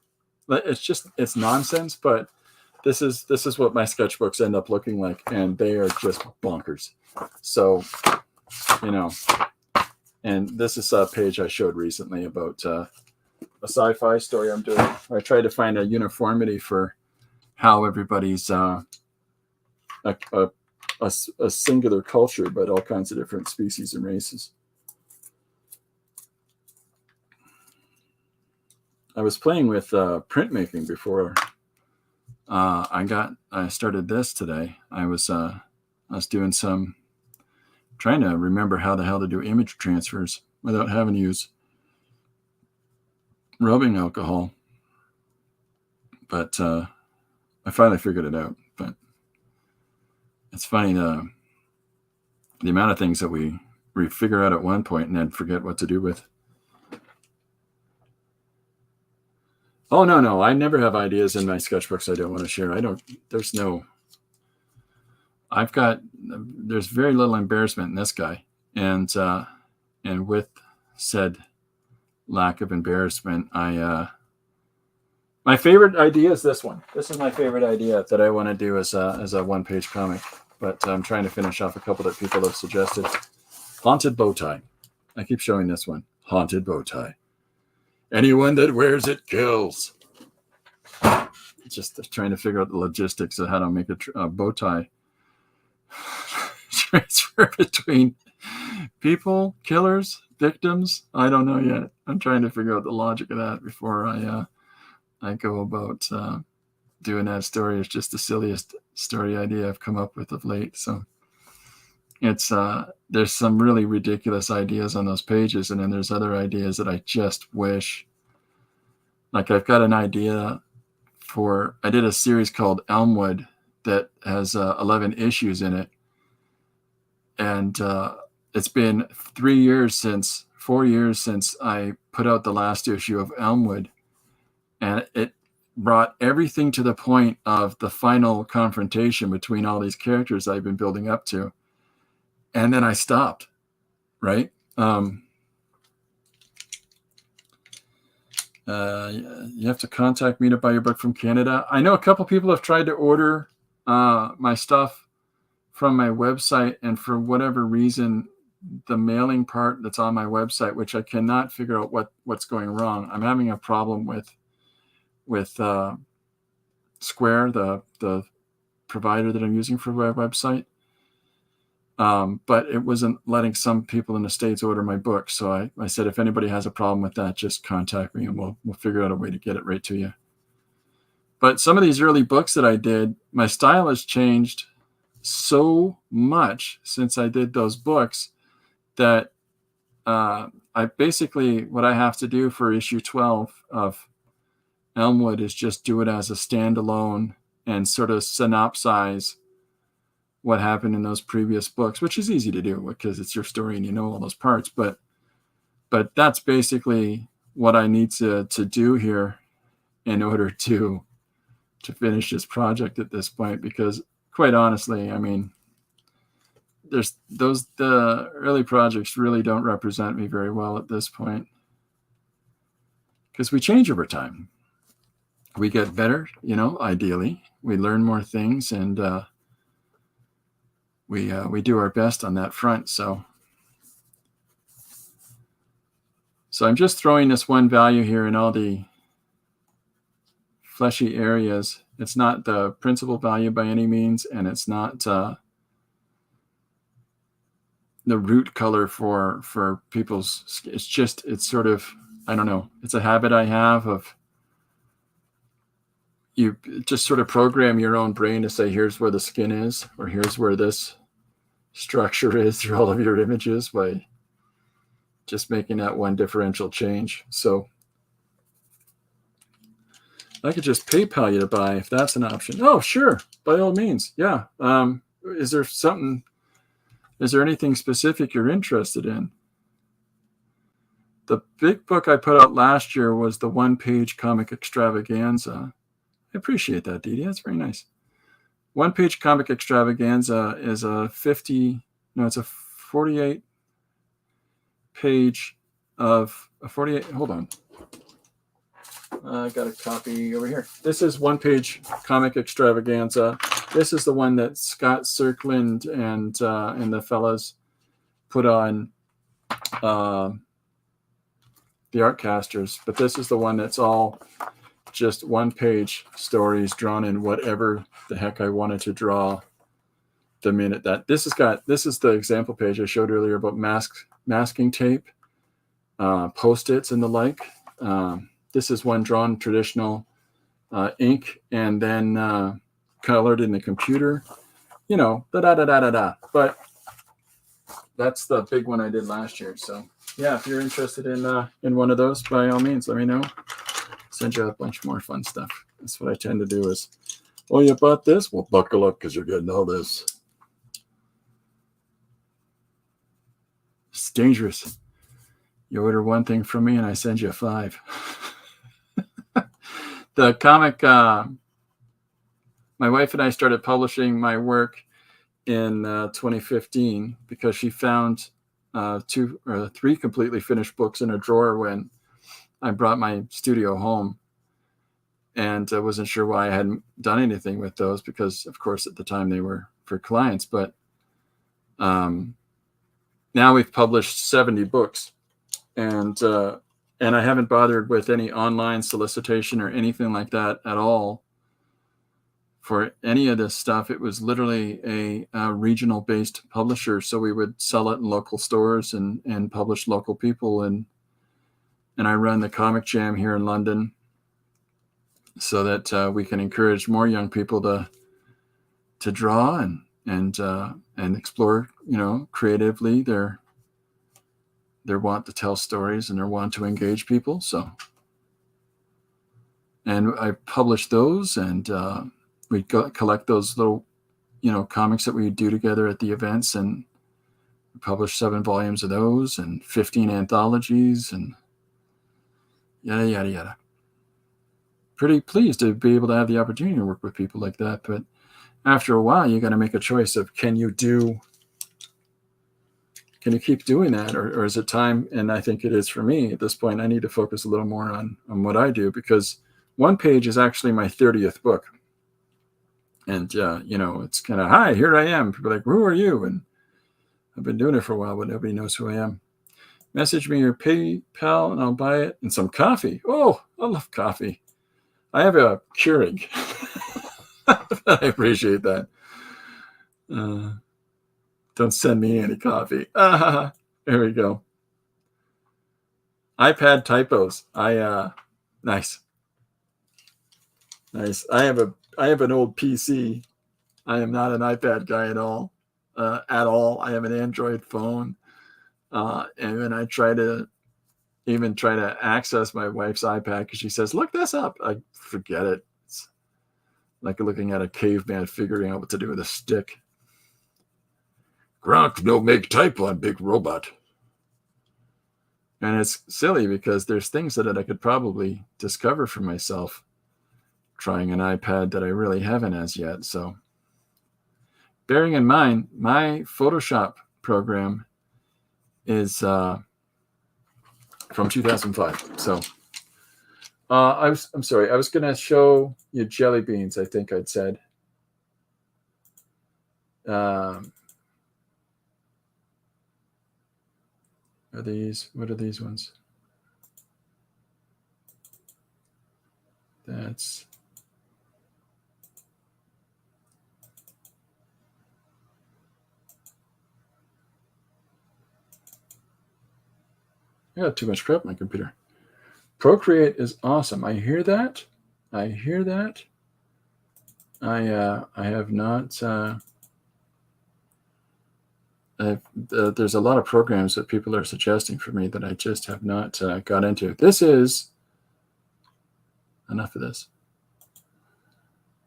Speaker 1: It's nonsense, but this is what my sketchbooks end up looking like, and they are just bonkers. So, and this is a page I showed recently about a sci-fi story I'm doing. I tried to find a uniformity for how everybody's a singular culture, but all kinds of different species and races. I was playing with printmaking before I started this today. I was doing some, trying to remember how the hell to do image transfers without having to use rubbing alcohol. But I finally figured it out. But it's funny the amount of things that we figure out at one point and then forget what to do with. Oh, no. I never have ideas in my sketchbooks I don't want to share. There's very little embarrassment in this guy. And with said lack of embarrassment, my favorite idea is this one. This is my favorite idea that I want to do as a one-page comic. But I'm trying to finish off a couple that people have suggested. Haunted bow tie. I keep showing this one. Haunted bow tie. Anyone that wears it kills. Just trying to figure out the logistics of how to make a bow tie transfer between people, killers, victims. I don't know yet. I'm trying to figure out the logic of that before I go about doing that story. It's just the silliest story idea I've come up with of late. So it's there's some really ridiculous ideas on those pages, and then there's other ideas that I just wish. Like I've got an idea I did a series called Elmwood that has 11 issues in it, and it's been 4 years since I put out the last issue of Elmwood, and it brought everything to the point of the final confrontation between all these characters I've been building up to. And then I stopped, right? You have to contact me to buy your book from Canada. I know a couple people have tried to order my stuff from my website, and for whatever reason, the mailing part that's on my website, which I cannot figure out what's going wrong. I'm having a problem with Square, the provider that I'm using for my website. But it wasn't letting some people in the States order my book. So I said, if anybody has a problem with that, just contact me and we'll figure out a way to get it right to you. But some of these early books that I did, my style has changed so much since I did those books that I basically, what I have to do for issue 12 of Elmwood is just do it as a standalone and sort of synopsize what happened in those previous books, which is easy to do because it's your story and you know all those parts. But that's basically what I need to do here in order to finish this project at this point. Because quite honestly, I mean, the early projects really don't represent me very well at this point, because we change over time. We get better, ideally. We learn more things, and we do our best on that front. So I'm just throwing this one value here in all the fleshy areas. It's not the principal value by any means, and it's not the root color for people's. It's sort of, I don't know. It's a habit I have of, you just sort of program your own brain to say, here's where the skin is, or here's where this structure is through all of your images by just making that one differential change. So I could just PayPal you to buy if that's an option. Oh, sure. By all means. Yeah. Is there anything specific you're interested in? The big book I put out last year was the one-page comic extravaganza. I appreciate that, Dee Dee. That's very nice. One-page comic extravaganza is it's a 48 page of a 48. Hold on. I got a copy over here. This is one-page comic extravaganza. This is the one that Scott Cirkland and the fellas put on the Artcasters. But this is the one that's all just one-page stories drawn in whatever the heck I wanted to draw the minute that. This is the example page I showed earlier about masking tape, Post-its and the like. This is one drawn traditional ink and then colored in the computer, da-da-da-da-da-da. But that's the big one I did last year. So yeah, if you're interested in one of those, by all means, let me know. Send you a bunch more fun stuff. That's what I tend to do is, oh, you bought this? Well, buckle up because you're getting all this. It's dangerous. You order one thing from me and I send you 5. The comic, my wife and I started publishing my work in 2015 because she found 2 or 3 completely finished books in a drawer when I brought my studio home, and I wasn't sure why I hadn't done anything with those because, of course, at the time they were for clients. But now we've published 70 books, and I haven't bothered with any online solicitation or anything like that at all for any of this stuff. It was literally a regional-based publisher, so we would sell it in local stores and publish local people. And I run the Comic Jam here in London so that we can encourage more young people to draw and explore, creatively their want to tell stories and their want to engage people. So, and I publish those, and we collect those little, comics that we do together at the events, and publish 7 volumes of those and 15 anthologies and yada, yada, yada. Pretty pleased to be able to have the opportunity to work with people like that. But after a while, you got to make a choice of, can you keep doing that? Or is it time? And I think it is for me at this point. I need to focus a little more on what I do, because one page is actually my 30th book. And, it's kind of, hi, here I am. People are like, who are you? And I've been doing it for a while, but nobody knows who I am. Message me your PayPal and I'll buy it. And some coffee. Oh, I love coffee. I have a Keurig. I appreciate that. Don't send me any coffee. There we go. iPad typos. Nice. I have an old PC. I am not an iPad guy at all. I have an Android phone. And then I try to access my wife's iPad because she says, look this up. I forget it. It's like looking at a caveman figuring out what to do with a stick. Gronk no make type on big robot. And it's silly because there's things that I could probably discover for myself trying an iPad that I really haven't as yet. So bearing in mind, my Photoshop program is from 2005. So I'm sorry. I was going to show you jelly beans, I think I'd said. What are these ones? That's I got too much crap on my computer. Procreate is awesome. I hear that. I have not. there's a lot of programs that people are suggesting for me that I just have not got into. This is enough of this.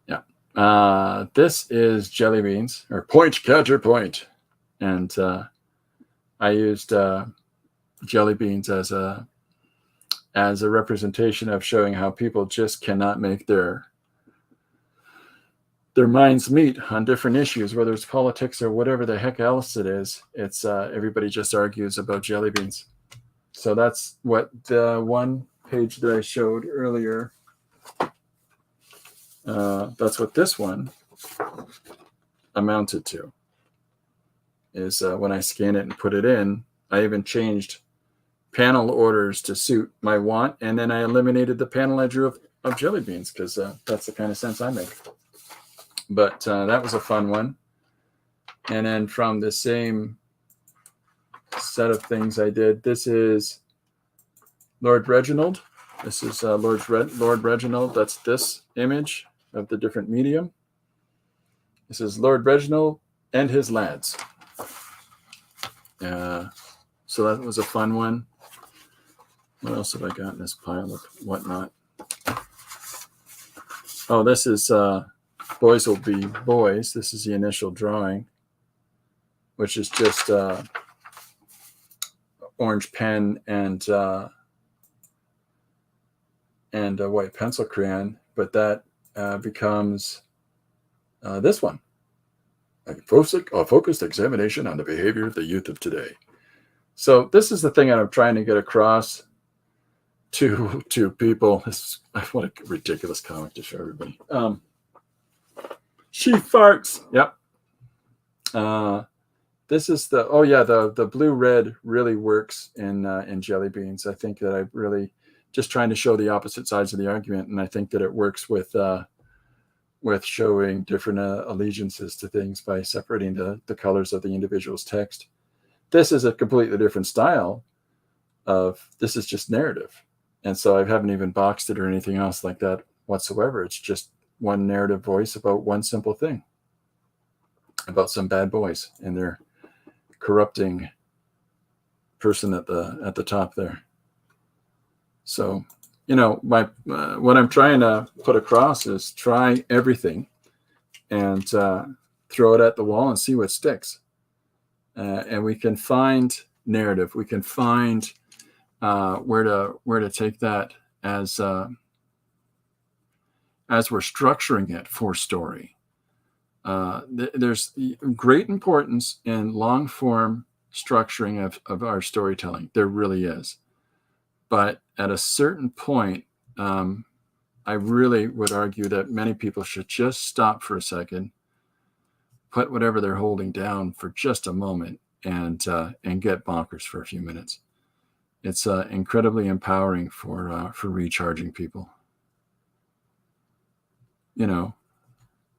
Speaker 1: Yeah. This is jelly beans, or point counterpoint. And I used jelly beans as a representation of showing how people just cannot make their minds meet on different issues, whether it's politics or whatever the heck else it is. It's everybody just argues about jelly beans. So that's what the one page that I showed earlier, that's what this one amounted to, is when I scan it and put it in, I even changed panel orders to suit my want, and then I eliminated the panel I drew of jelly beans, because that's the kind of sense I make. But that was a fun one. And then from the same set of things I did, this is Lord Reginald. This is Lord Reginald. That's this image of the different medium. This is Lord Reginald and his lads. So that was a fun one. What else have I got in this pile of whatnot? Oh, this is Boys Will Be Boys. This is the initial drawing, which is just orange pen and a white pencil crayon, but that becomes this one. A focused examination on the behavior of the youth of today. So this is the thing that I'm trying to get across to people. What a ridiculous comic to show everybody. She farts. Yep. This is the blue-red really works in jelly beans. I think that I really just trying to show the opposite sides of the argument, and I think that it works with showing different allegiances to things by separating the colors of the individual's text. This is a completely different style this is just narrative. And so I haven't even boxed it or anything else like that whatsoever. It's just one narrative voice about one simple thing, about some bad boys and their corrupting person at the top there. So, what I'm trying to put across is try everything and throw it at the wall and see what sticks. And we can find narrative. We can find where to take that as we're structuring it for story. There's great importance in long form structuring of our storytelling. There really is. But at a certain point, I really would argue that many people should just stop for a second, put whatever they're holding down for just a moment, and get bonkers for a few minutes. It's incredibly empowering for recharging people.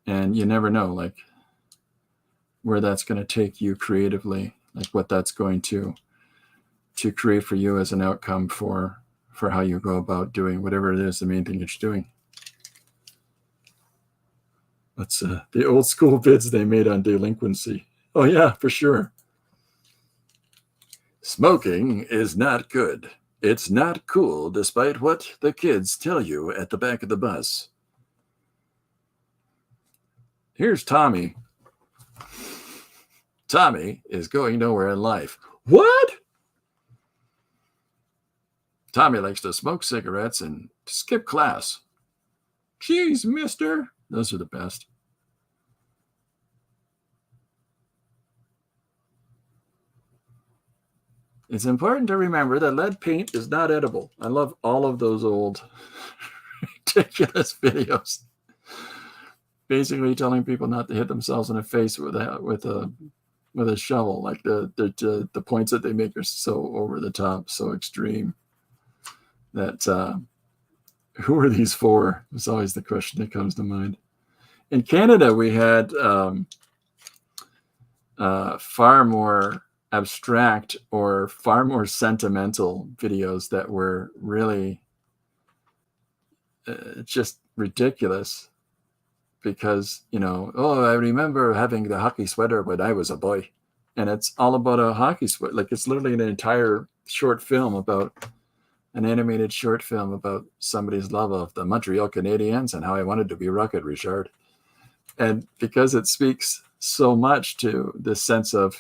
Speaker 1: And you never know, like, where that's going to take you creatively, like what that's going to create for you as an outcome for how you go about doing whatever it is, the main thing that you're doing. That's the old school vids they made on delinquency. Oh yeah, for sure. Smoking is not good. It's not cool, despite what the kids tell you at the back of the bus. Here's Tommy. Tommy is going nowhere in life. What? Tommy likes to smoke cigarettes and skip class. Geez, mister. Those are the best. It's important to remember that lead paint is not edible. I love all of those old ridiculous videos. Basically telling people not to hit themselves in the face with a shovel. Like the points that they make are so over the top, so extreme that who are these for? Is always the question that comes to mind. In Canada, we had far more abstract or far more sentimental videos that were really just ridiculous. Because, I remember having the hockey sweater when I was a boy. and it's all about a hockey sweater. Like it's literally an entire short film about an animated short film about somebody's love of the Montreal Canadiens and how I wanted to be Rocket Richard. And because it speaks so much to this sense of,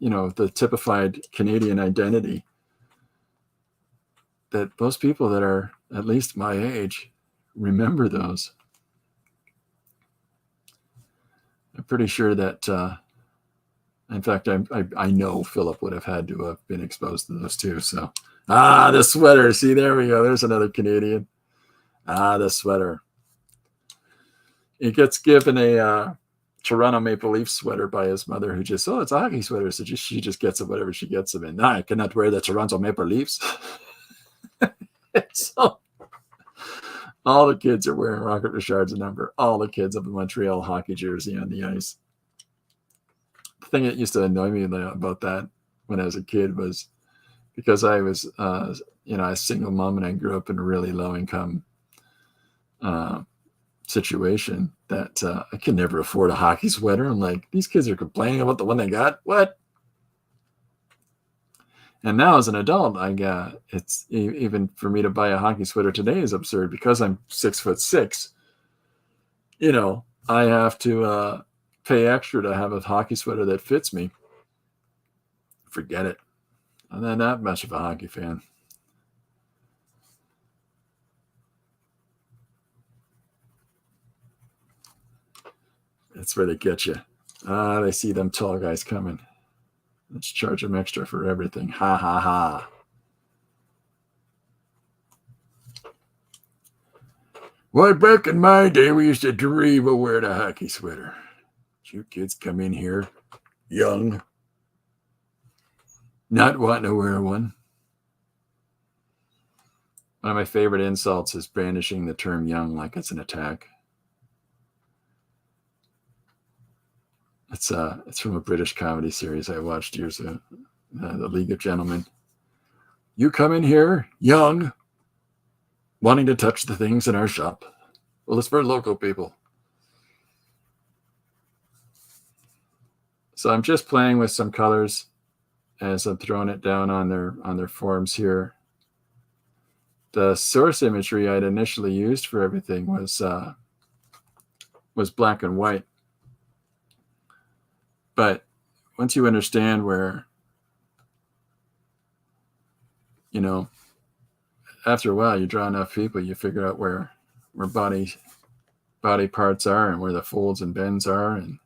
Speaker 1: the typified Canadian identity, that most people that are at least my age remember those. I'm pretty sure that, in fact, I know Philip would have had to have been exposed to those too. So, the sweater. See, there we go. There's another Canadian. The sweater. He gets given a Toronto Maple Leaf sweater by his mother, who just, it's a hockey sweater. So she just gets it, whatever she gets him in. No, I cannot wear the Toronto Maple Leafs. So all the kids are wearing Rocket Richard's number. All the kids have a Montreal hockey jersey on the ice. The thing that used to annoy me about that when I was a kid was because I was, a single mom, and I grew up in a really low income situation that I could never afford a hockey sweater. I'm like, these kids are complaining about the one they got. What? And now as an adult, it's even for me to buy a hockey sweater today is absurd because I'm 6'6". I have to pay extra to have a hockey sweater that fits me. Forget it. I'm not that much of a hockey fan. That's where they get you. They see them tall guys coming. Let's charge them extra for everything. Ha, ha, ha. Well, back in my day, we used to dream of wearing a hockey sweater. You kids come in here young, not wanting to wear one. One of my favorite insults is brandishing the term young like it's an attack. It's from a British comedy series I watched years ago, The League of Gentlemen. You come in here young, wanting to touch the things in our shop. Well, it's for local people. So I'm just playing with some colors as I'm throwing it down on their forms here. The source imagery I'd initially used for everything was black and white. But once you understand where, after a while you draw enough people, you figure out where body parts are and where the folds and bends are, and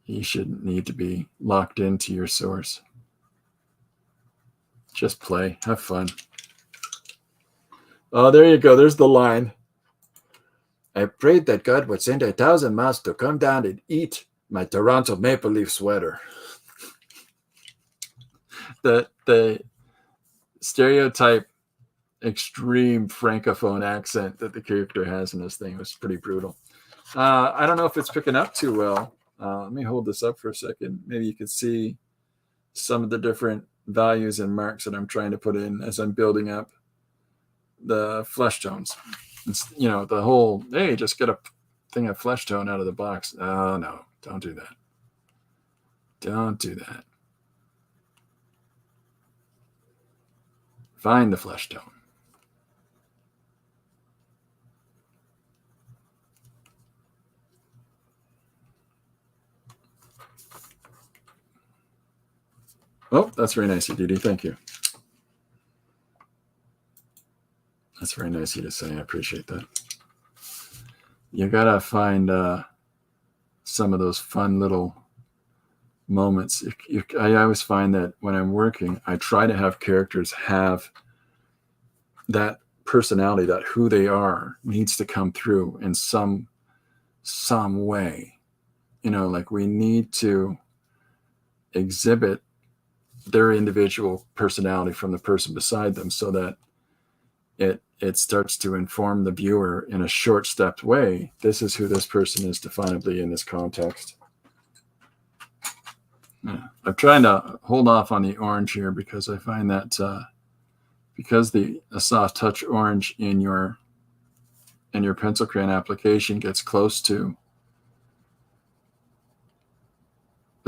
Speaker 1: you shouldn't need to be locked into your source. Just play, have fun. Oh, there you go. There's the line. I prayed that God would send 1,000 mouse to come down and eat my Toronto Maple Leaf sweater. The stereotype extreme francophone accent that the character has in this thing was pretty brutal. I don't know if it's picking up too well. Let me hold this up for a second. Maybe you can see some of the different values and marks that I'm trying to put in as I'm building up the flesh tones. It's, the whole, hey, just get a thing of flesh tone out of the box. Oh, no, don't do that. Don't do that. Find the flesh tone. Oh, that's very nice of you, Didi. Thank you. That's very nice of you to say. I appreciate that. You gotta find some of those fun little moments. I always find that when I'm working, I try to have characters have that personality, that who they are needs to come through in some way. Like we need to exhibit their individual personality from the person beside them so that it starts to inform the viewer in a short-stepped way. This is who this person is definably in this context. I'm trying to hold off on the orange here because I find that because a soft touch orange in your pencil crayon application gets close to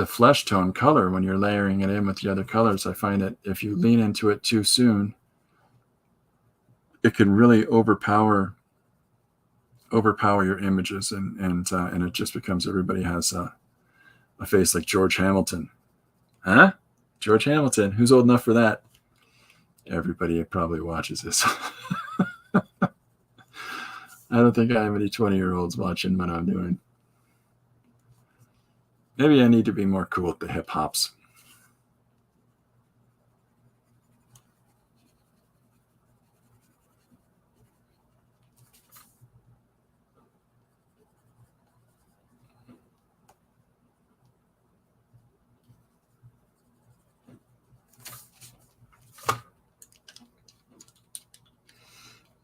Speaker 1: flesh tone color when you're layering it in with the other colors. I find that if you lean into it too soon, it can really overpower your images, and it just becomes everybody has a face like George Hamilton. Huh? George Hamilton. Who's old enough for that? Everybody probably watches this. I don't think I have any 20-year-olds watching what I'm doing. Maybe I need to be more cool with the hip hops.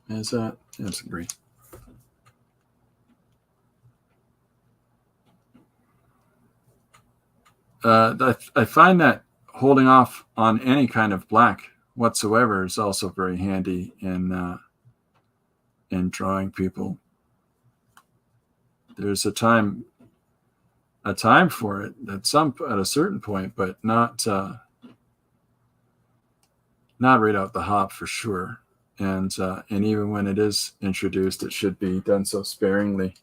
Speaker 1: Is that? That's great. I find that holding off on any kind of black whatsoever is also very handy in drawing people. There's a time for it at a certain point, but not right out the hop for sure. And even when it is introduced, it should be done so sparingly.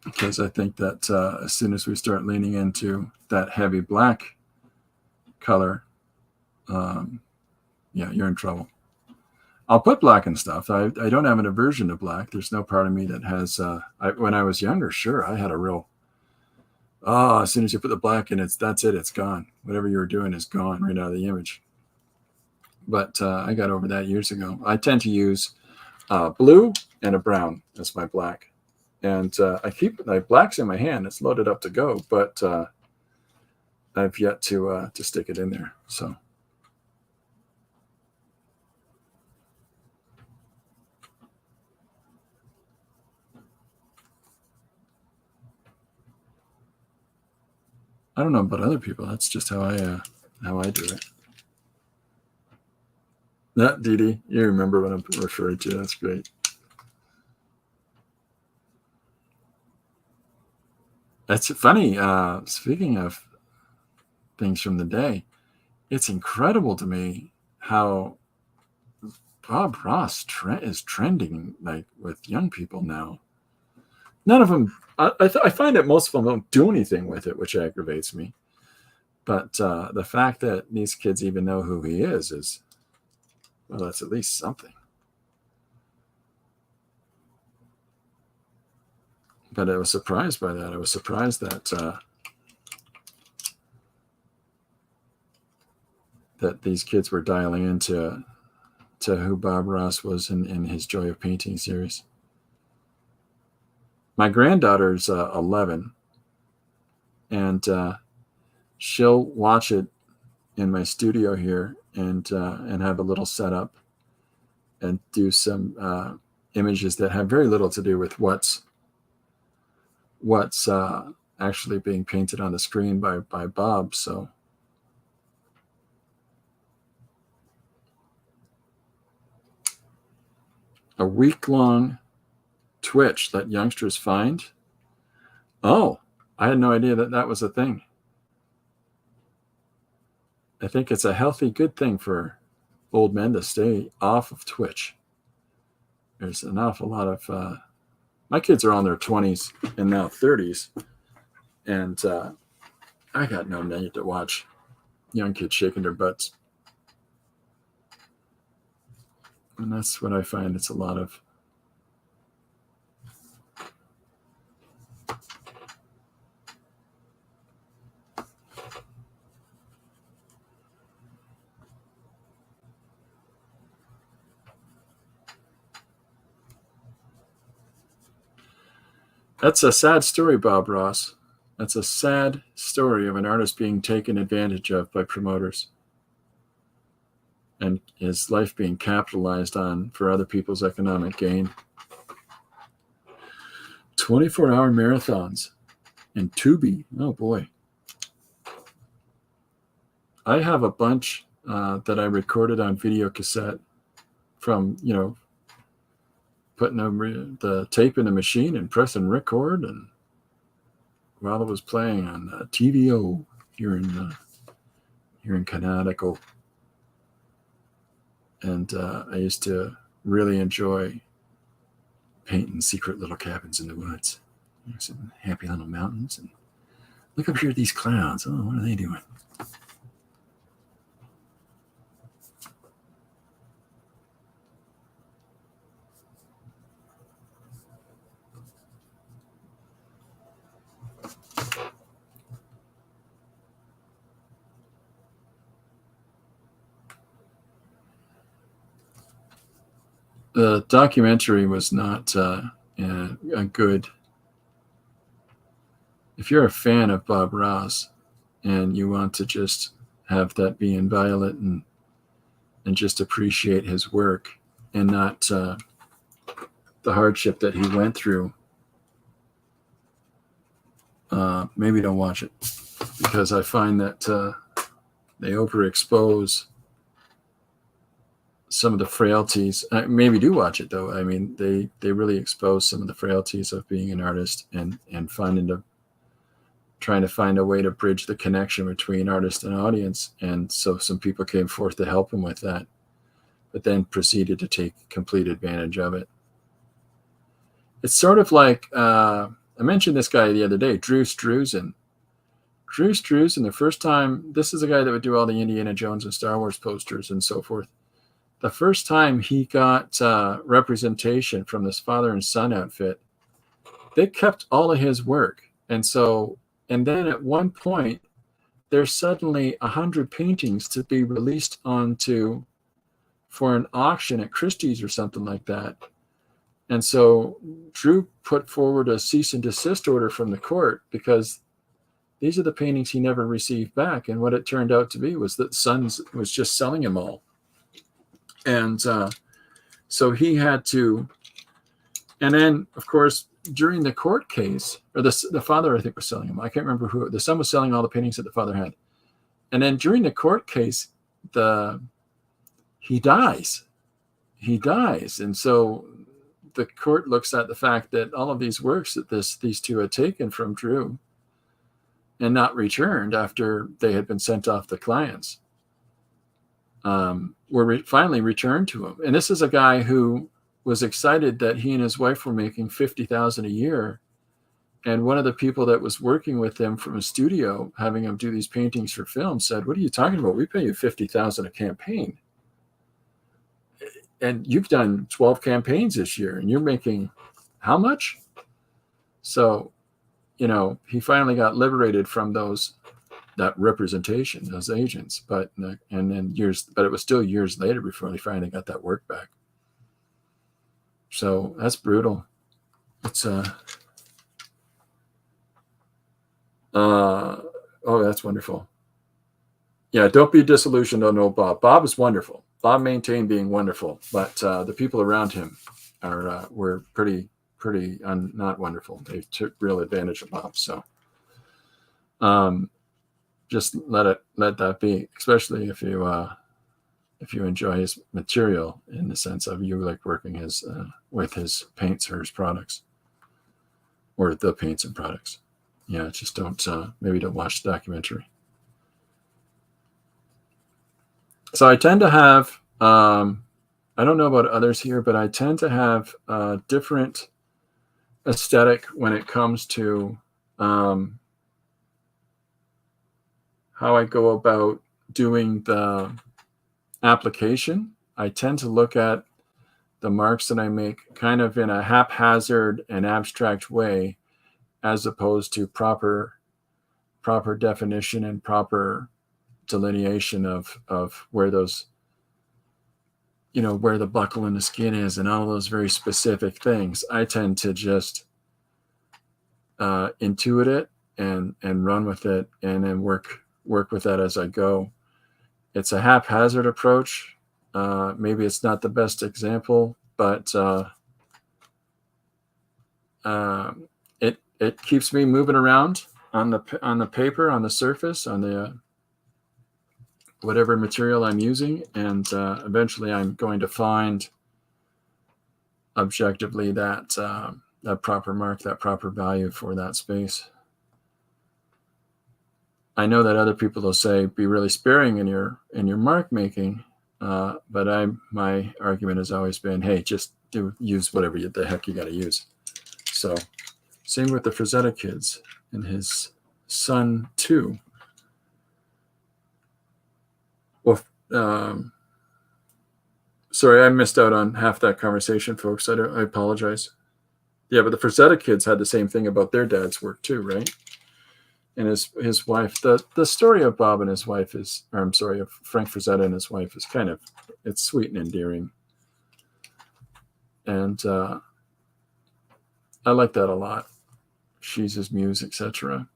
Speaker 1: Because I think that as soon as we start leaning into that heavy black color, yeah, you're in trouble. I'll put black in stuff. I don't have an aversion to black. There's no part of me that has. When I was younger, sure, I had a real. Oh, as soon as you put the black in, that's it. It's gone. Whatever you were doing is gone right out of the image. But I got over that years ago. I tend to use blue and a brown as my black. And I keep my black's in my hand. It's loaded up to go, but I've yet to stick it in there. So I don't know about other people. That's just how I do it. That Dee Dee, you remember what I'm referring to? That's great. That's funny. Speaking of things from the day, it's incredible to me how Bob Ross is trending like with young people now. None of them. I find that most of them don't do anything with it, which aggravates me. But the fact that these kids even know who he is well, that's at least something. But I was surprised by that. I was surprised that that these kids were dialing into who Bob Ross was in his Joy of Painting series. My granddaughter's 11, and she'll watch it in my studio here and have a little setup and do some images that have very little to do with what's actually being painted on the screen by Bob. So a week-long Twitch that youngsters find. Oh, I had no idea that was a thing. I think it's a healthy, good thing for old men to stay off of Twitch. There's an awful lot of my kids are on their 20s and now 30s, and I got no need to watch young kids shaking their butts. And that's what I find. It's a lot of That's a sad story, Bob Ross. That's a sad story of an artist being taken advantage of by promoters and his life being capitalized on for other people's economic gain. 24-hour marathons and Tubi. Oh, boy. I have a bunch that I recorded on video cassette from, putting the tape in the machine and pressing record, and while it was playing on TVO here in Connecticut. And I used to really enjoy painting secret little cabins in the woods. Some happy little mountains. And look up here at these clouds. Oh, what are they doing? The documentary was not a good. If you're a fan of Bob Ross and you want to just have that be inviolate and just appreciate his work and not the hardship that he went through, maybe don't watch it, because I find that they overexpose some of the frailties. Maybe do watch it though. I mean, they really expose some of the frailties of being an artist and trying to find a way to bridge the connection between artist and audience. And so some people came forth to help him with that, but then proceeded to take complete advantage of it. It's sort of like, I mentioned this guy the other day, Drew Struzan. Drew Struzan, the first time, this is a guy that would do all the Indiana Jones and Star Wars posters and so forth. The first time he got representation from this father and son outfit, they kept all of his work. And then at one point, there's suddenly 100 paintings to be released for an auction at Christie's or something like that. And so Drew put forward a cease and desist order from the court, because these are the paintings he never received back. And what it turned out to be was that Sons was just selling them all. And so he had to, and then of course, during the court case, or the father, I think, was selling them. I can't remember who. The son was selling all the paintings that the father had. And then during the court case, he dies. And so the court looks at the fact that all of these works that these two had taken from Drew and not returned after they had been sent off to clients, were finally returned to him. And this is a guy who was excited that he and his wife were making $50,000 a year. And one of the people that was working with him from a studio, having him do these paintings for film, said, "What are you talking about? We pay you $50,000 a campaign. And you've done 12 campaigns this year and you're making how much?" So, he finally got liberated from that representation, those agents, but it was still years later before they finally got that work back. So that's brutal. It's oh, that's wonderful. Yeah, don't be disillusioned on old Bob. Bob is wonderful. Bob maintained being wonderful, but the people around him were pretty not wonderful. They took real advantage of Bob. So just let that be, especially if you enjoy his material, in the sense of you like working with his paints or his products, or the paints and products. Yeah, just maybe don't watch the documentary. So I tend to have, I don't know about others here, but I tend to have a different aesthetic when it comes to how I go about doing the application. I tend to look at the marks that I make kind of in a haphazard and abstract way, as opposed to proper definition and proper delineation of where those, where the buckle in the skin is and all those very specific things. I tend to just intuit it and run with it, and then work with that as I go. It's a haphazard approach. Maybe it's not the best example, but it keeps me moving around on the paper, on the surface, on the whatever material I'm using, and eventually I'm going to find objectively that that proper mark, that proper value for that space. I know that other people will say be really sparing in your mark making, but my argument has always been, hey, just use whatever the heck you got to use. So same with the Frazetta kids and his son too. Well, sorry, I missed out on half that conversation, folks. I apologize. Yeah, but the Frazetta kids had the same thing about their dad's work too, right? And his wife, the story of Bob and his wife is, or I'm sorry, of Frank Frazetta and his wife is kind of, it's sweet and endearing. And I like that a lot. She's his muse, etc.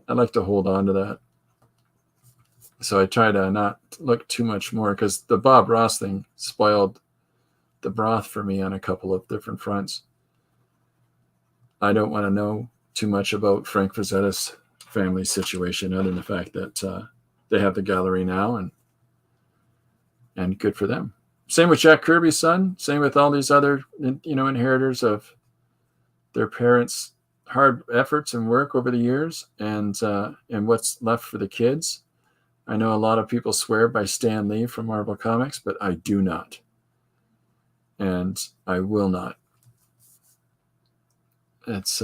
Speaker 1: I like to hold on to that. So I try to not look too much more, because the Bob Ross thing spoiled the broth for me on a couple of different fronts. I don't want to know too much about Frank Frazetta's family situation, other than the fact that they have the gallery now, and good for them. Same with Jack Kirby's son. Same with all these other, inheritors of their parents' hard efforts and work over the years, and what's left for the kids. I know a lot of people swear by Stan Lee from Marvel Comics, but I do not, and I will not. It's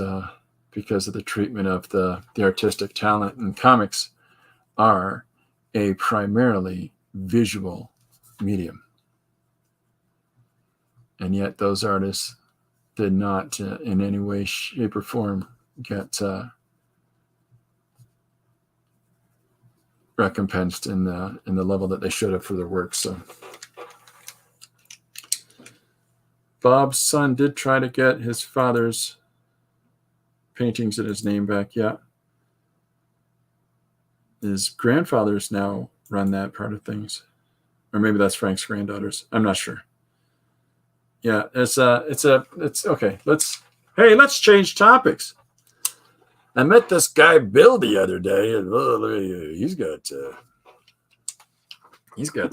Speaker 1: because of the treatment of the artistic talent, and comics are a primarily visual medium. And yet those artists did not in any way, shape, or form get recompensed in the level that they should have for their work. So Bob's son did try to get his father's paintings and his name back. Yeah. His grandfathers now run that part of things. Or maybe that's Frank's granddaughters. I'm not sure. Yeah, it's okay. Let's change topics. I met this guy Bill the other day, and he's got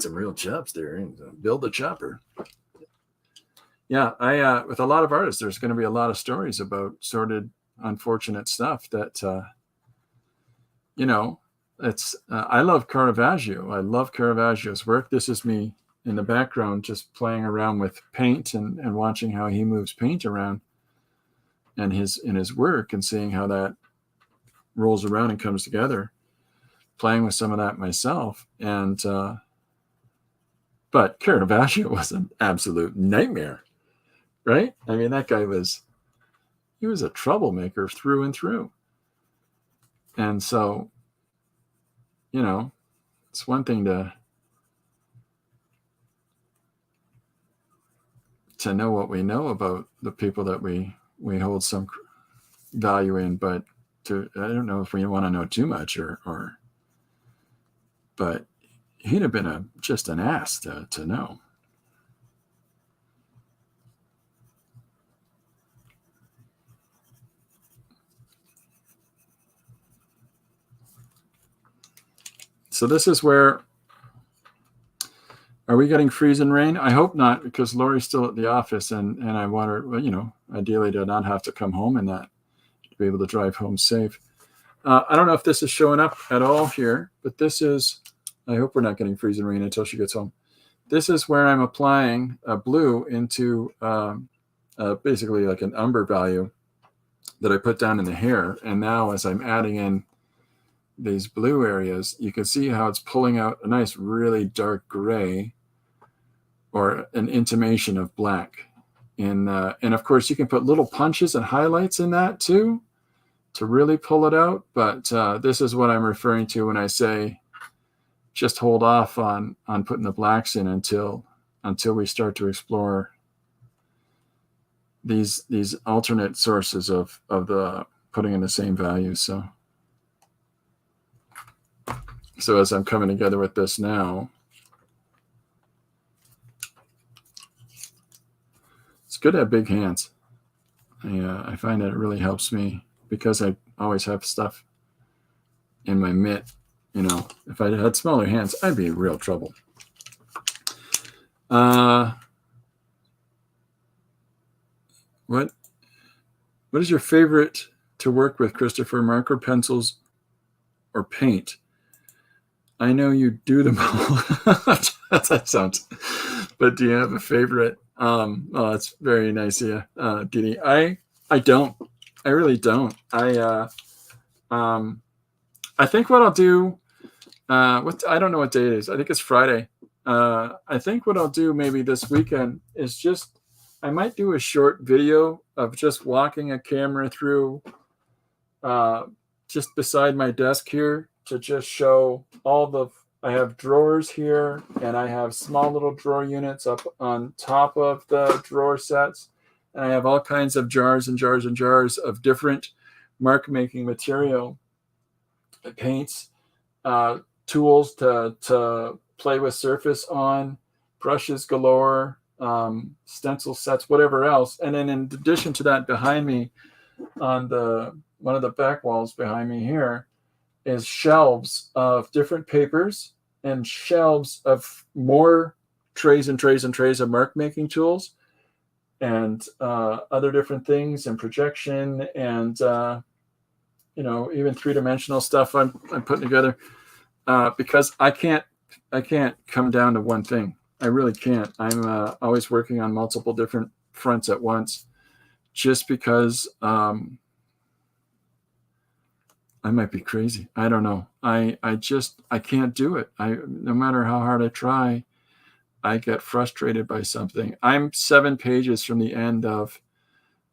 Speaker 1: some real chops there. Bill the Chopper. Yeah, I with a lot of artists, there's going to be a lot of stories about sordid, unfortunate stuff that it's. I love Caravaggio. I love Caravaggio's work. This is me in the background, just playing around with paint and watching how he moves paint around, and in his work, and seeing how that rolls around and comes together, playing with some of that myself. And but Caravaggio was an absolute nightmare, right? I mean, that guy was a troublemaker through and through. And so, it's one thing to know what we know about the people that we hold some value in, but I don't know if we want to know too much, but he'd have been just an ass to know. So this is where, are we getting freezing rain? I hope not, because Lori's still at the office, and I want her, ideally to not have to come home and that, to be able to drive home safe. I don't know if this is showing up at all here, but this is, I hope we're not getting freezing rain until she gets home. This is where I'm applying a blue into basically like an umber value that I put down in the hair. And now as I'm adding in these blue areas, you can see how it's pulling out a nice, really dark gray, or an intimation of black. And of course, you can put little punches and highlights in that too, to really pull it out. But this is what I'm referring to when I say just hold off on putting the blacks in until we start to explore these alternate sources of the putting in the same values. So as I'm coming together with this now, it's good to have big hands. I find that it really helps me, because I always have stuff in my mitt. If I had smaller hands, I'd be in real trouble. What is your favorite to work with, Christopher? Marker, pencils, or paint? I know you do them all. That sounds. But do you have a favorite? Oh, that's very nice of you, Didi. I don't. I really don't. I think what I'll do. I don't know what day it is. I think it's Friday. I think what I'll do maybe this weekend is just I might do a short video of just walking a camera through just beside my desk here to just show I have drawers here, and I have small little drawer units up on top of the drawer sets. And I have all kinds of jars and jars and jars of different mark making material, paints, tools to play with surface on, brushes galore, stencil sets, whatever else. And then in addition to that, behind me on one of the back walls behind me here is shelves of different papers and shelves of more trays and trays and trays of mark making tools and other different things and projection and even three-dimensional stuff I'm putting together because I can't come down to one thing. I really can't. I'm always working on multiple different fronts at once, just because I might be crazy. I don't know. I can't do it. No matter how hard I try, I get frustrated by something. I'm 7 pages from the end of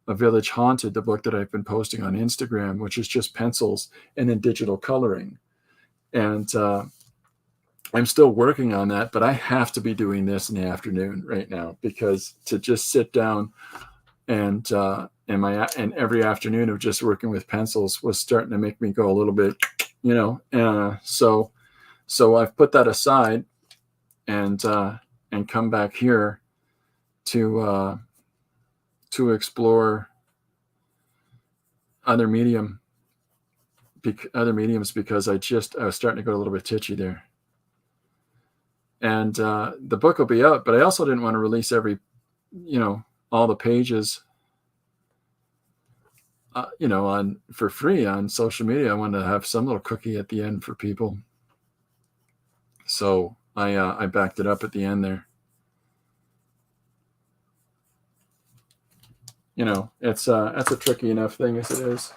Speaker 1: A Village Haunted, the book that I've been posting on Instagram, which is just pencils and then digital coloring. And I'm still working on that, but I have to be doing this in the afternoon right now, because to just sit down and every afternoon of just working with pencils was starting to make me go a little bit, so I've put that aside and come back here to explore other mediums, because I was starting to go a little bit titchy there. And the book will be out, but I also didn't want to release all the pages for free on social media. I wanted to have some little cookie at the end for people, so I backed it up at the end there. That's a tricky enough thing as it is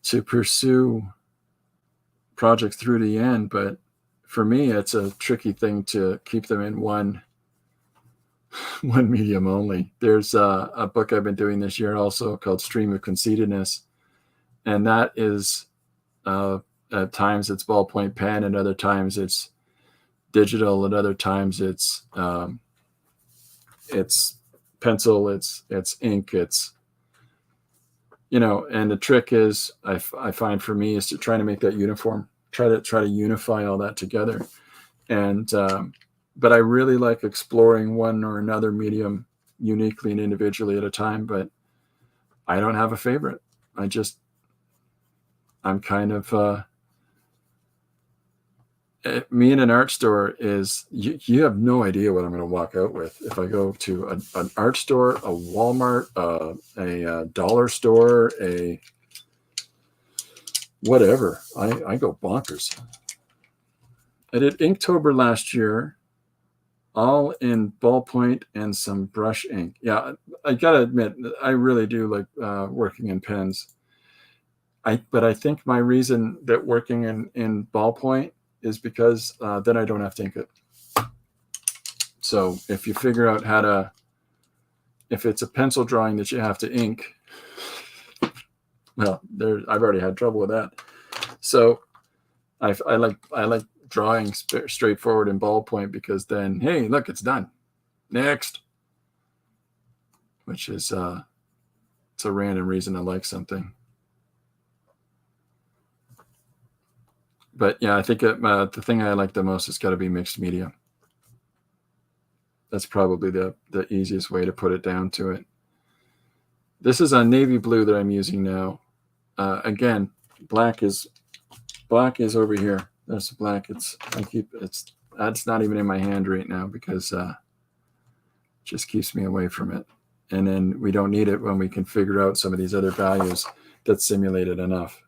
Speaker 1: to pursue projects through the end, but for me it's a tricky thing to keep them in one medium only. There's a book I've been doing this year also called Stream of Conceitedness, and that is at times it's ballpoint pen, and other times it's digital, and other times it's pencil, it's ink, it's and the trick is I find for me is to try to make that uniform, try to unify all that together. And but I really like exploring one or another medium uniquely and individually at a time, but I don't have a favorite. I'm kind of me in an art store is you have no idea what I'm going to walk out with. If I go to an art store, a Walmart, a dollar store, a whatever, I go bonkers. I did Inktober last year, all in ballpoint and some brush ink. Yeah, I gotta admit, I really do like working in pens. But I think my reason that working in ballpoint is because then I don't have to ink it. So if you figure out if it's a pencil drawing that you have to ink, well, I've already had trouble with that. So I like drawing straightforward in ballpoint, because then, hey, look, it's done. Next. Which is it's a random reason I like something. But yeah, I think the thing I like the most has got to be mixed media. That's probably the easiest way to put it down to it. This is a navy blue that I'm using now. Again, black is over here. There's black. That's not even in my hand right now, because it just keeps me away from it. and then we don't need it when we can figure out some of these other values that simulate it enough.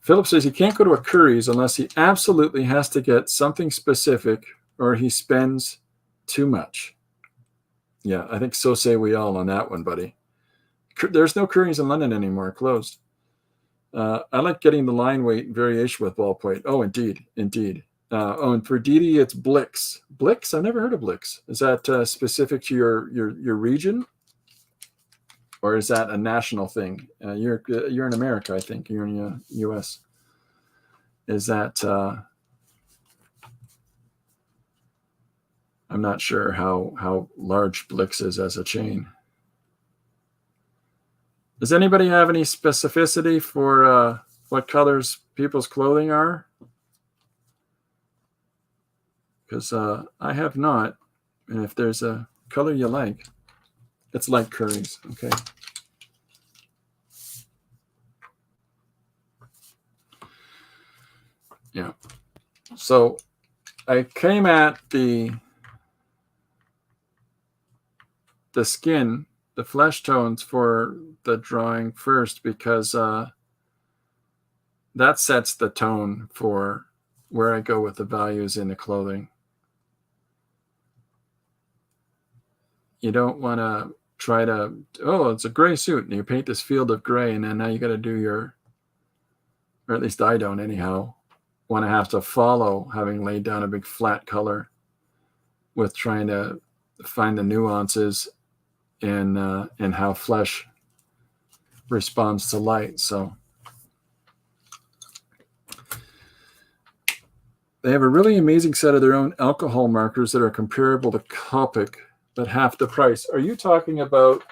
Speaker 1: Philip says he can't go to a Curry's unless he absolutely has to get something specific or he spends too much. Yeah, I think so say we all on that one, buddy. There's no Curry's in London anymore, closed. I like getting the line weight variation with ballpoint. Oh, indeed, indeed. And for Didi, it's Blix. Blix? I've never heard of Blix. Is that specific to your region, or is that a national thing? You're in America, I think. You're in the U.S. Is that? I'm not sure how large Blix is as a chain. Does anybody have any specificity for what colors people's clothing are? Because I have not. And if there's a color you like, it's like Curry's. Okay. Yeah. So I came at the skin, the flesh tones for the drawing first, because that sets the tone for where I go with the values in the clothing. You don't want to try to, oh, it's a gray suit, and you paint this field of gray, and then now you got to do your, or at least I don't anyhow, want to have to follow having laid down a big flat color with trying to find the nuances in how flesh responds to light. So they have a really amazing set of their own alcohol markers that are comparable to Copic, but half the price. Are you talking about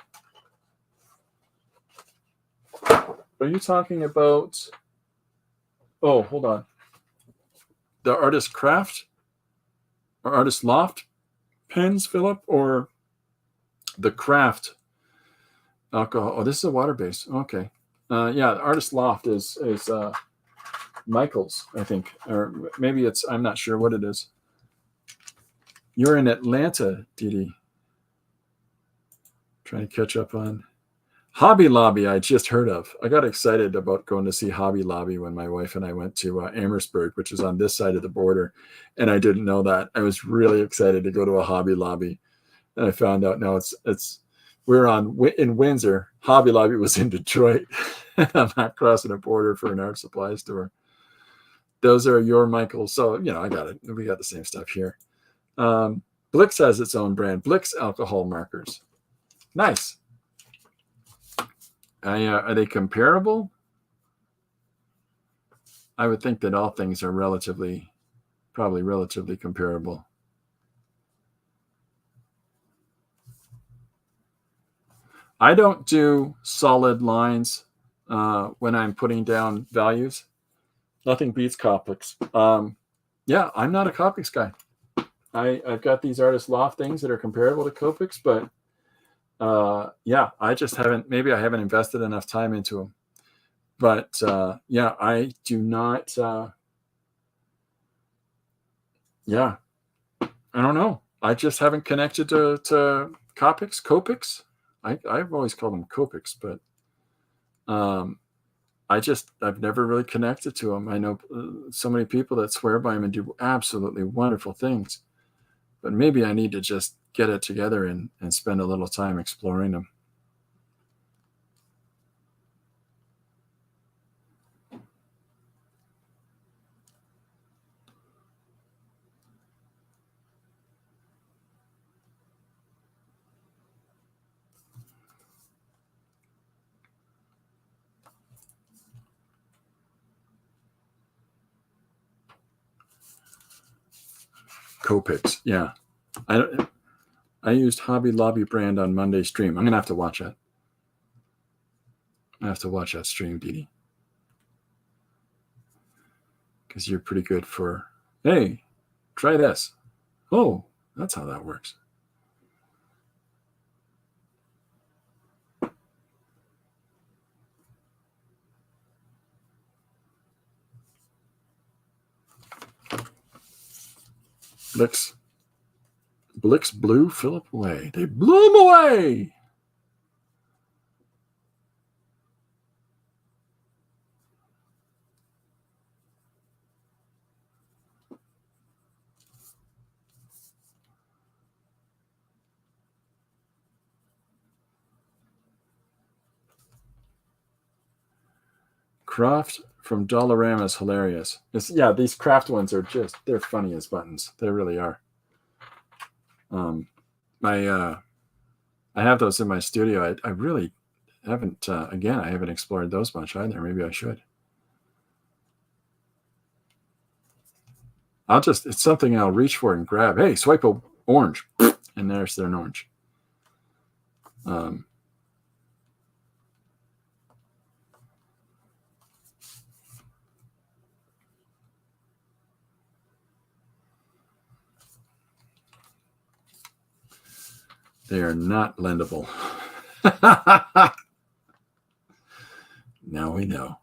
Speaker 1: oh, hold on, the Artist Craft or Artist Loft pens, Philip, or the Craft alcohol? Oh, this is a water base. Okay. Yeah, the Artist Loft is Michael's, I think, or maybe it's, I'm not sure what it is. You're in Atlanta, Didi. Trying to catch up on Hobby Lobby. I just heard of. I got excited about going to see Hobby Lobby when my wife and I went to Amherstburg, which is on this side of the border, and I didn't know that. I was really excited to go to a Hobby Lobby, and I found out now it's we're in Windsor. Hobby Lobby was in Detroit. I'm not crossing a border for an art supply store. Those are your Michaels. So, I got it. We got the same stuff here. Blix has its own brand, Blix alcohol markers. Nice. Are they comparable? I would think that all things are probably relatively comparable. I don't do solid lines when I'm putting down values. Nothing beats Copics. Yeah, I'm not a Copics guy. I've got these Artist Loft things that are comparable to Copics, but yeah, I just haven't, maybe I haven't invested enough time into them. But yeah, I do not, yeah, I don't know. I just haven't connected to Copics. I've always called them Copics, but I've never really connected to them. I know so many people that swear by them and do absolutely wonderful things, but maybe I need to just get it together and spend a little time exploring them. Copics, yeah. I used Hobby Lobby brand on Monday stream. I'm gonna have to watch that. I have to watch that stream, Didi, because you're pretty good for. Hey, try this. Oh, that's how that works. Blix blew Philip away. They blew him away. Croft from Dollarama is hilarious. Yeah, these craft ones are they're funny as buttons. They really are. I have those in my studio. I really haven't, again, I haven't explored those much either. Maybe I should. It's something I'll reach for and grab. Hey, swipe a orange. And there's an orange. They are not blendable. Now we know.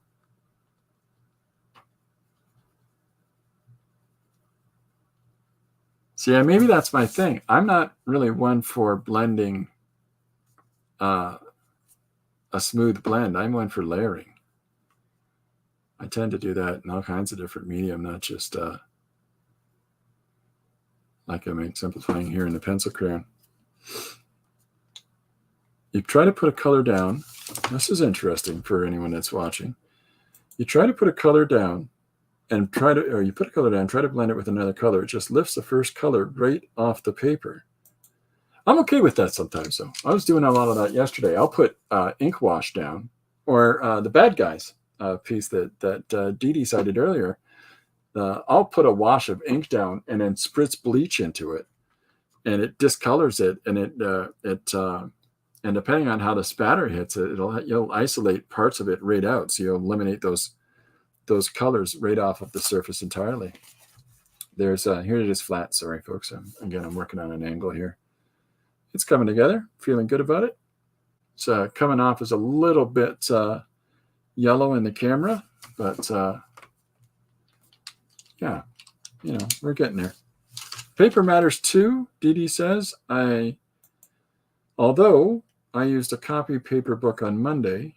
Speaker 1: See, yeah, maybe that's my thing. I'm not really one for blending a smooth blend. I'm one for layering. I tend to do that in all kinds of different medium, not just like I'm exemplifying here in the pencil crayon. You try to put a color down. This is interesting for anyone that's watching. You try to put a color down and you put a color down, try to blend it with another color. It just lifts the first color right off the paper. I'm okay with that sometimes, though. I was doing a lot of that yesterday. I'll put ink wash down, or the Bad Guys piece that Dee Dee cited earlier. I'll put a wash of ink down and then spritz bleach into it, and it discolors it, and and depending on how the spatter hits it, you'll isolate parts of it right out, so you'll eliminate those colors right off of the surface entirely. Here it is flat. Sorry, folks. I'm working on an angle here. It's coming together. Feeling good about it. It's coming off as a little bit yellow in the camera, but yeah, we're getting there. Paper matters too, Dee Dee says. Although I used a copy paper book on Monday,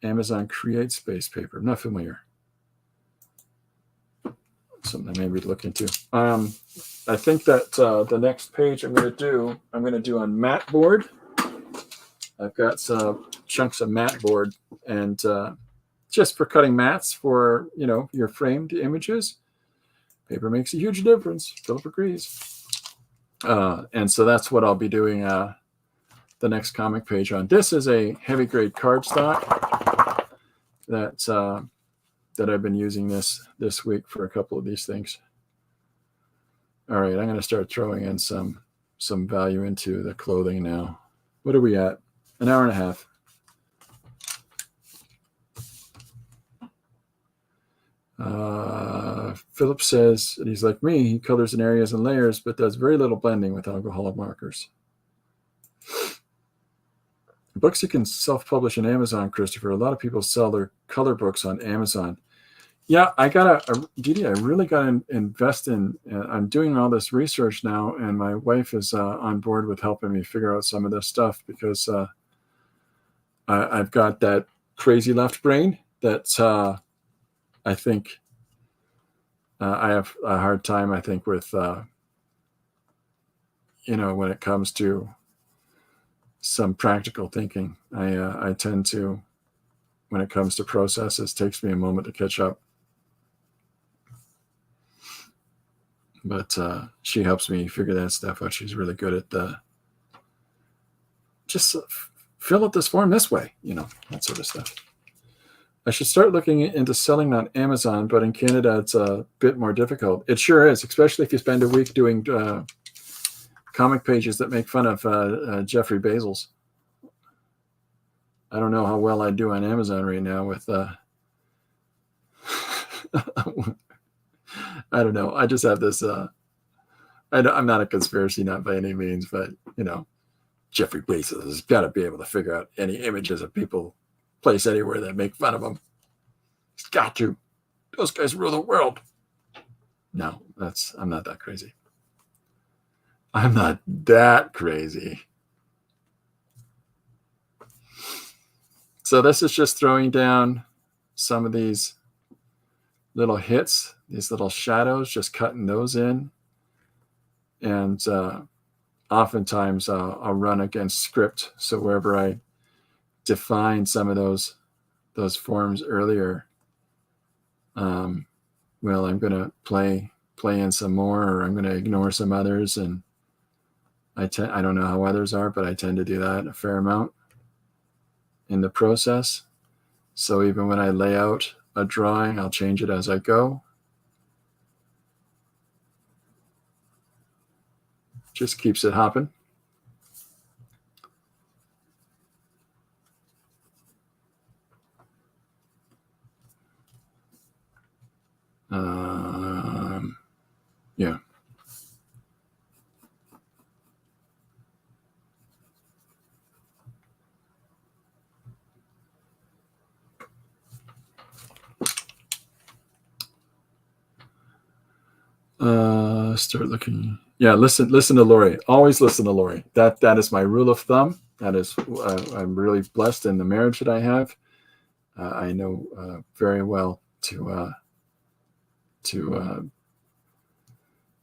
Speaker 1: Amazon Create Space Paper. I'm not familiar. Something I maybe look into. I think that the next page I'm going to do on mat board. I've got some chunks of mat board, and just for cutting mats for your framed images. Paper makes a huge difference. Philip agrees. And so that's what I'll be doing the next comic page on. This is a heavy grade cardstock that I've been using this week for a couple of these things. All right, I'm going to start throwing in some value into the clothing now. What are we at? An hour and a half. Philip says that he's like me. He colors in areas and layers, but does very little blending with alcohol markers. Books you can self-publish on Amazon, Christopher. A lot of people sell their color books on Amazon. Yeah, Dee Dee, I really got to invest in. I'm doing all this research now, and my wife is on board with helping me figure out some of this stuff because I've got that crazy left brain that's I think I have a hard time, I think, with, when it comes to some practical thinking. I tend to, when it comes to processes, it takes me a moment to catch up. But she helps me figure that stuff out. She's really good at just fill out this form this way, that sort of stuff. I should start looking into selling on Amazon, but in Canada, it's a bit more difficult. It sure is, especially if you spend a week doing comic pages that make fun of Jeffrey Bezos. I don't know how well I do on Amazon right now with... I don't know. I just have this... I'm not a conspiracy nut by any means, but, Jeffrey Bezos has got to be able to figure out any images of people place anywhere that make fun of him. He's got to. Those guys rule the world. No, I'm not that crazy. I'm not that crazy. So this is just throwing down some of these little hits, these little shadows, just cutting those in. And oftentimes I'll run against script. So wherever I define some of those forms earlier, well, I'm going to play in some more, or I'm going to ignore some others. And I don't know how others are, but I tend to do that a fair amount in the process. So even when I lay out a drawing, I'll change it as I go. Just keeps it hopping. Yeah. Start looking. Yeah, listen to Lori. Always listen to Lori. That is my rule of thumb. That is, I'm really blessed in the marriage that I have. I know very well to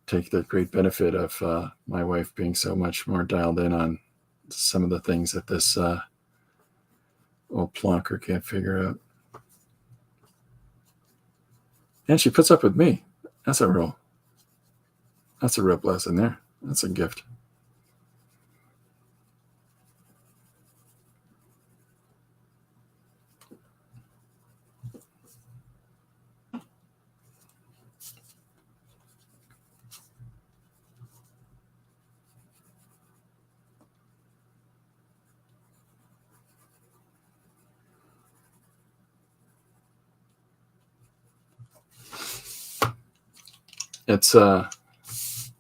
Speaker 1: take the great benefit of my wife being so much more dialed in on some of the things that this old plonker can't figure out. And she puts up with me. That's a real blessing there. That's a gift.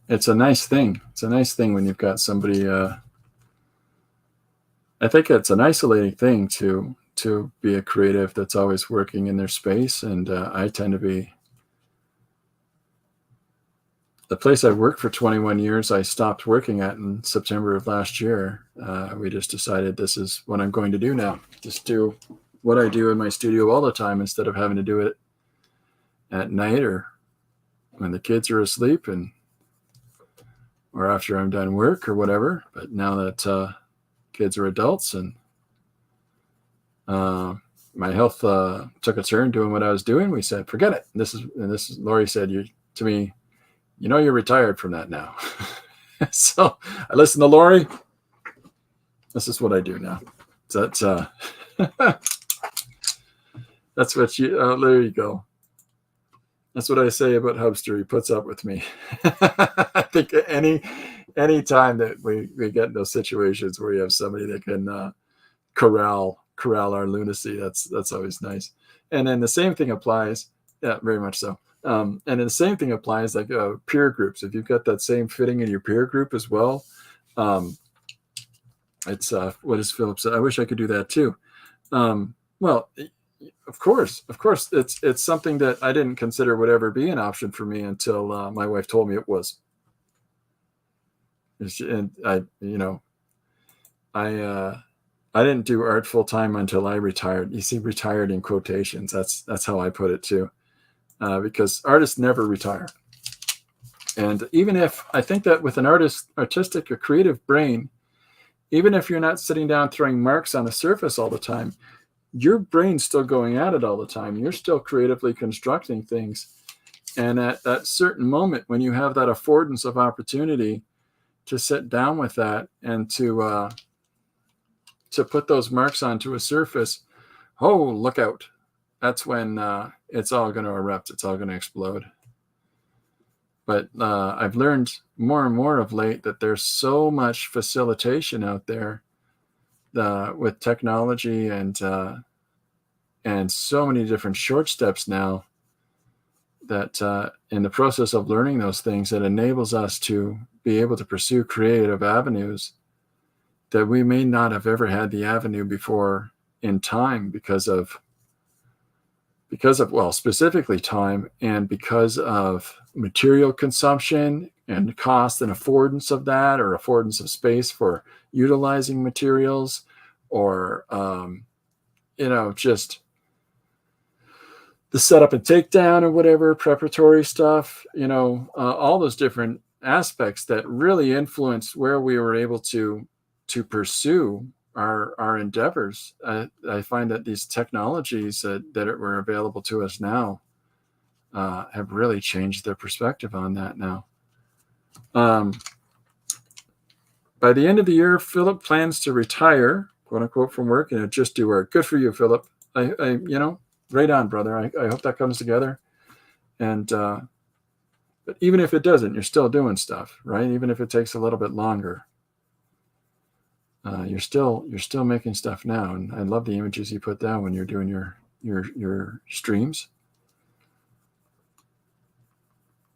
Speaker 1: It's a nice thing. It's a nice thing when you've got somebody. I think it's an isolating thing to be a creative that's always working in their space, and I tend to be. The place I've worked for 21 years, I stopped working at in September of last year. We just decided this is what I'm going to do now. Just do what I do in my studio all the time instead of having to do it at night or when the kids are asleep or after I'm done work or whatever. But now that kids are adults and my health took a turn doing what I was doing, we said, forget it. This is Lori said to me, you're retired from that now. So I listen to Lori. This is what I do now. So that's what there you go. That's what I say about Hubster. He puts up with me. I think any time that we get in those situations where you have somebody that can corral our lunacy, that's always nice. And then the same thing applies. Yeah, very much so. And then the same thing applies like peer groups. If you've got that same fitting in your peer group as well, it's what does Philip say? I wish I could do that too. Well, of course, it's something that I didn't consider would ever be an option for me until my wife told me it was. And I didn't do art full time until I retired. You see, retired in quotations. That's how I put it too. Because artists never retire. And even if I think that with an artistic or creative brain, even if you're not sitting down throwing marks on a surface all the time, your brain's still going at it all the time. You're still creatively constructing things. And at that certain moment, when you have that affordance of opportunity to sit down with that and to put those marks onto a surface, oh, look out. That's when it's all going to erupt. It's all going to explode. But I've learned more and more of late that there's so much facilitation out there with technology and so many different short steps now that in the process of learning those things, it enables us to be able to pursue creative avenues that we may not have ever had the avenue before in time because of well, specifically time, and because of material consumption, and cost and affordance of that, or affordance of space for utilizing materials, or just the setup and takedown or whatever, preparatory stuff, all those different aspects that really influenced where we were able to pursue our endeavors. I find that these technologies that were available to us now have really changed their perspective on that now. By the end of the year, Philip plans to retire, quote unquote, from work and just do work. Good for you, Philip. Right on, brother. I hope that comes together. And but even if it doesn't, you're still doing stuff, right? Even if it takes a little bit longer, you're still making stuff now. And I love the images you put down when you're doing your streams.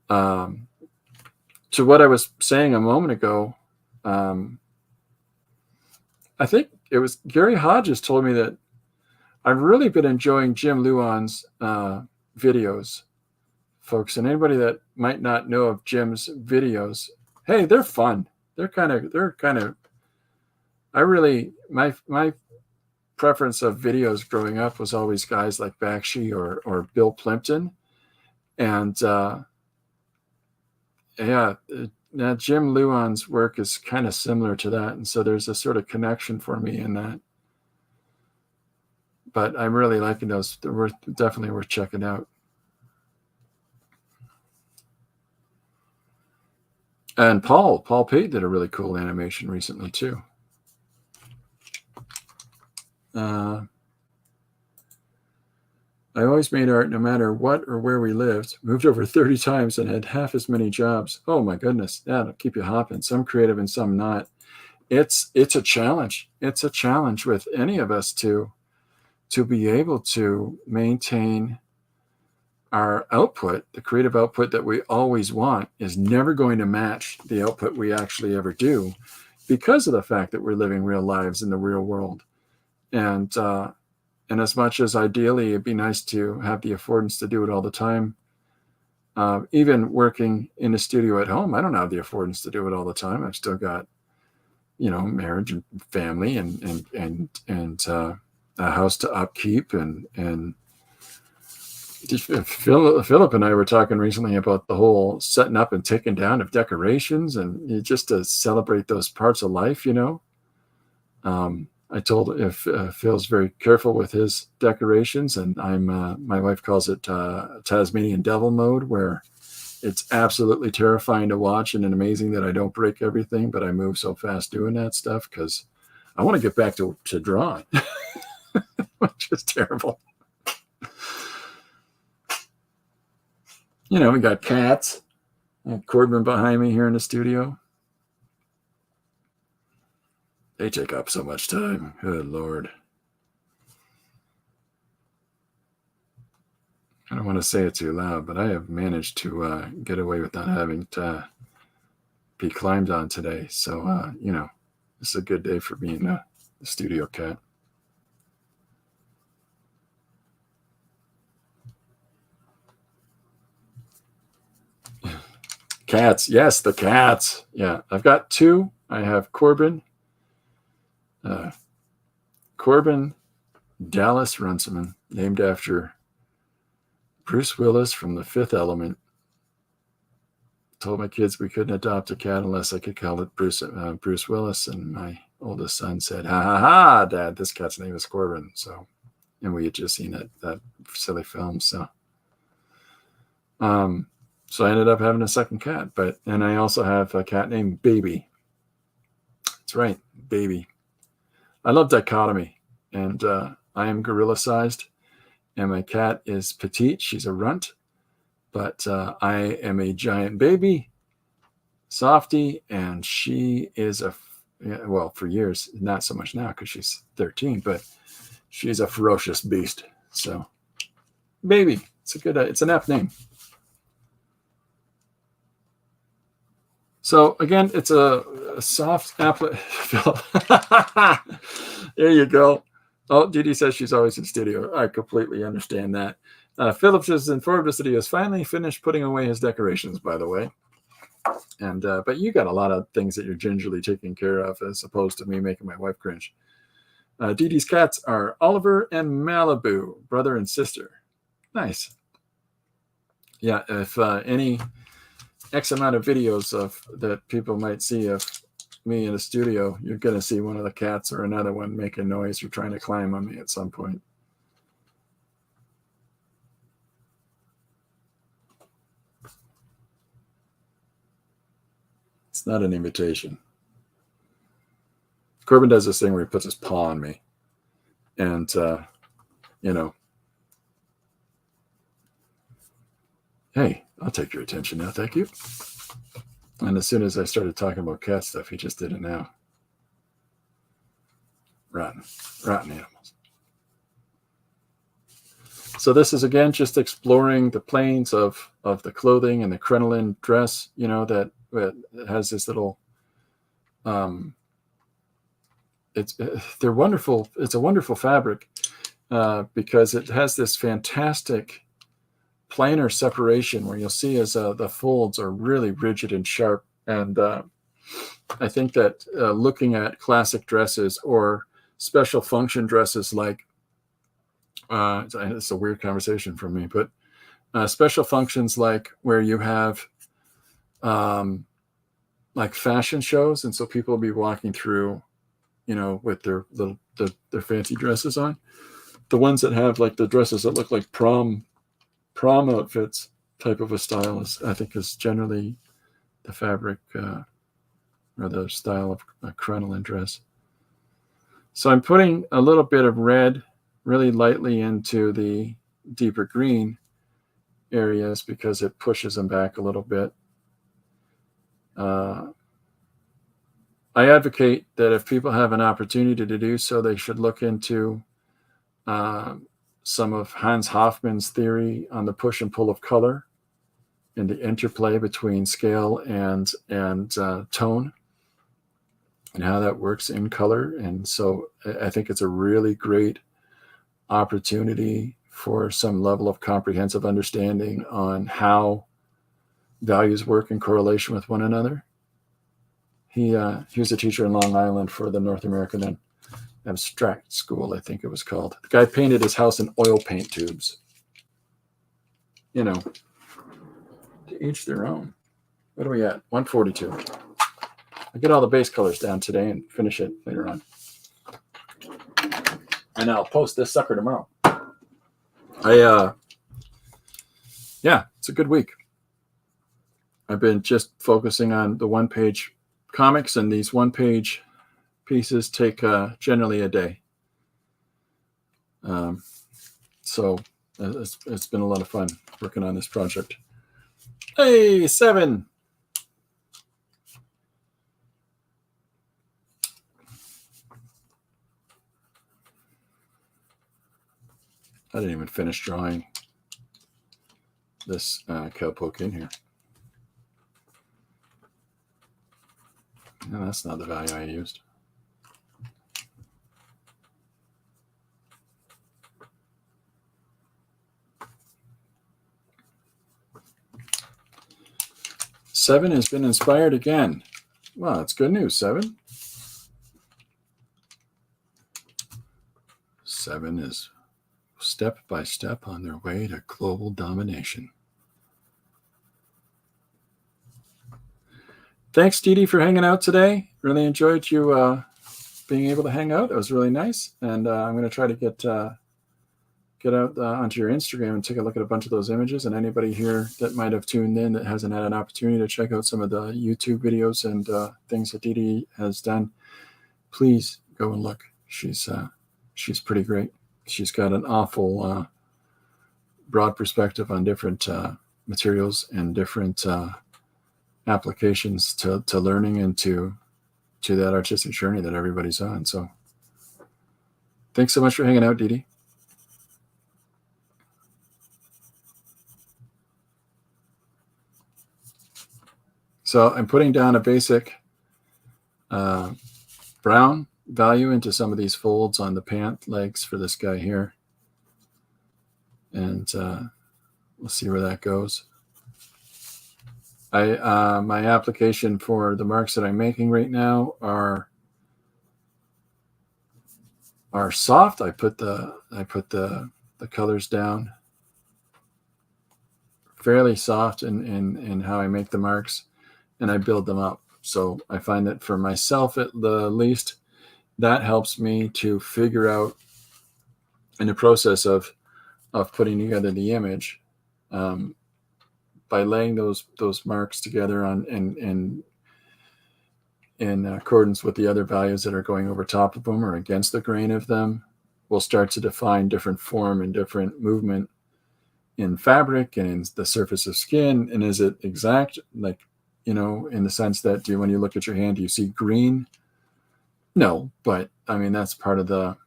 Speaker 1: To what I was saying a moment ago, I think it was Gary Hodges told me that I've really been enjoying Jim Luan's videos, folks. And anybody that might not know of Jim's videos, hey, they're fun. My preference of videos growing up was always guys like Bakshi or Bill Plimpton. And Jim Luan's work is kind of similar to that. And so there's a sort of connection for me in that. But I'm really liking those. They're definitely worth checking out. And Paul Pate did a really cool animation recently too. I always made art no matter what or where we lived. Moved over 30 times and had half as many jobs. Oh my goodness. That'll keep you hopping. Some creative and some not. It's a challenge. It's a challenge with any of us to be able to maintain our output. The creative output that we always want is never going to match the output we actually ever do, because of the fact that we're living real lives in the real world. And as much as ideally it'd be nice to have the affordance to do it all the time, even working in a studio at home, I don't have the affordance to do it all the time. I've still got, marriage and family and a house to upkeep, and Philip and I were talking recently about the whole setting up and taking down of decorations, and just to celebrate those parts of life, I told if Phil's very careful with his decorations, and my wife calls it Tasmanian devil mode, where it's absolutely terrifying to watch and amazing that I don't break everything, but I move so fast doing that stuff because I want to get back to drawing, which is terrible. We got cats. I have Corbin behind me here in the studio. They take up so much time. Good Lord. I don't want to say it too loud, but I have managed to get away without having to be climbed on today. So, it's a good day for being a studio cat. Cats. Yes, the cats. Yeah, I've got two. I have Corbin Dallas Runciman, named after Bruce Willis from The Fifth Element. Told my kids we couldn't adopt a cat unless I could call it Bruce Willis, and my oldest son said, "Ha ha ha, Dad, this cat's name is Corbin." So, and we had just seen that silly film. So I ended up having a second cat, and I also have a cat named Baby. That's right, Baby. I love dichotomy, and I am gorilla sized, and my cat is petite. She's a runt, but I am a giant baby, softy, and she is for years, not so much now because she's 13, but she's a ferocious beast. So, Baby, it's an F name. So again, it's a soft apple. There you go. Oh, Didi says she's always in studio. I completely understand that. Phillips has informed us that he has finally finished putting away his decorations, by the way. And but you got a lot of things that you're gingerly taking care of, as opposed to me making my wife cringe. Dee Dee's cats are Oliver and Malibu, brother and sister. Nice. Yeah, if any X amount of videos of that people might see of me in a studio, you're going to see one of the cats or another one making noise or trying to climb on me at some point. It's not an imitation. Corbin does this thing where he puts his paw on me. And, you know, hey, I'll take your attention now, thank you. And as soon as I started talking about cat stuff, he just did it now. Rotten animals. So this is, again, just exploring the planes of the clothing and the crinoline dress, you know, that has this little, they're wonderful. It's a wonderful fabric because it has this fantastic planar separation where you'll see as the folds are really rigid and sharp. And I think that looking at classic dresses or special function dresses like, it's a weird conversation for me, but special functions like where you have like fashion shows, and so people will be walking through, you know, with their fancy dresses on. The ones that have like the dresses that look like prom outfits type of a style I think is generally the fabric or the style of a crinoline dress. So I'm putting a little bit of red really lightly into the deeper green areas because it pushes them back a little bit. I advocate that if people have an opportunity to do so, they should look into some of Hans Hofmann's theory on the push and pull of color and the interplay between scale and tone and how that works in color. And so I think it's a really great opportunity for some level of comprehensive understanding on how values work in correlation with one another. He was a teacher in Long Island for the North American Abstract School, I think it was called. The guy painted his house in oil paint tubes. You know, to each their own. What are we at? 142. I'll get all the base colors down today and finish it later on. And I'll post this sucker tomorrow. Yeah, it's a good week. I've been just focusing on the one-page comics, and these one-page pieces take generally a day. So it's been a lot of fun working on this project. Hey, 7. I didn't even finish drawing this cowpoke in here. No, that's not the value I used. Seven has been inspired again. Well, that's good news, 7. 7 is step by step on their way to global domination. Thanks, Dee Dee, for hanging out today. Really enjoyed you being able to hang out. It was really nice. And I'm going to try to get out onto your Instagram and take a look at a bunch of those images. And anybody here that might have tuned in that hasn't had an opportunity to check out some of the YouTube videos and things that Dee Dee has done, please go and look. She's pretty great. She's got an awful broad perspective on different materials and different applications to learning and to that artistic journey that everybody's on. So thanks so much for hanging out, Dee Dee. So I'm putting down a basic brown value into some of these folds on the pant legs for this guy here. And we'll see where that goes. My application for the marks that I'm making right now are soft. I put the colors down fairly soft in how I make the marks, and I build them up. So I find that for myself, at the least, that helps me to figure out in the process of putting together the image, by laying those marks together on in accordance with the other values that are going over top of them or against the grain of them, we'll start to define different form and different movement in fabric and in the surface of skin. And is it exact, like, you know, in the sense that when you look at your hand, do you see green? No, but I mean, that's part of the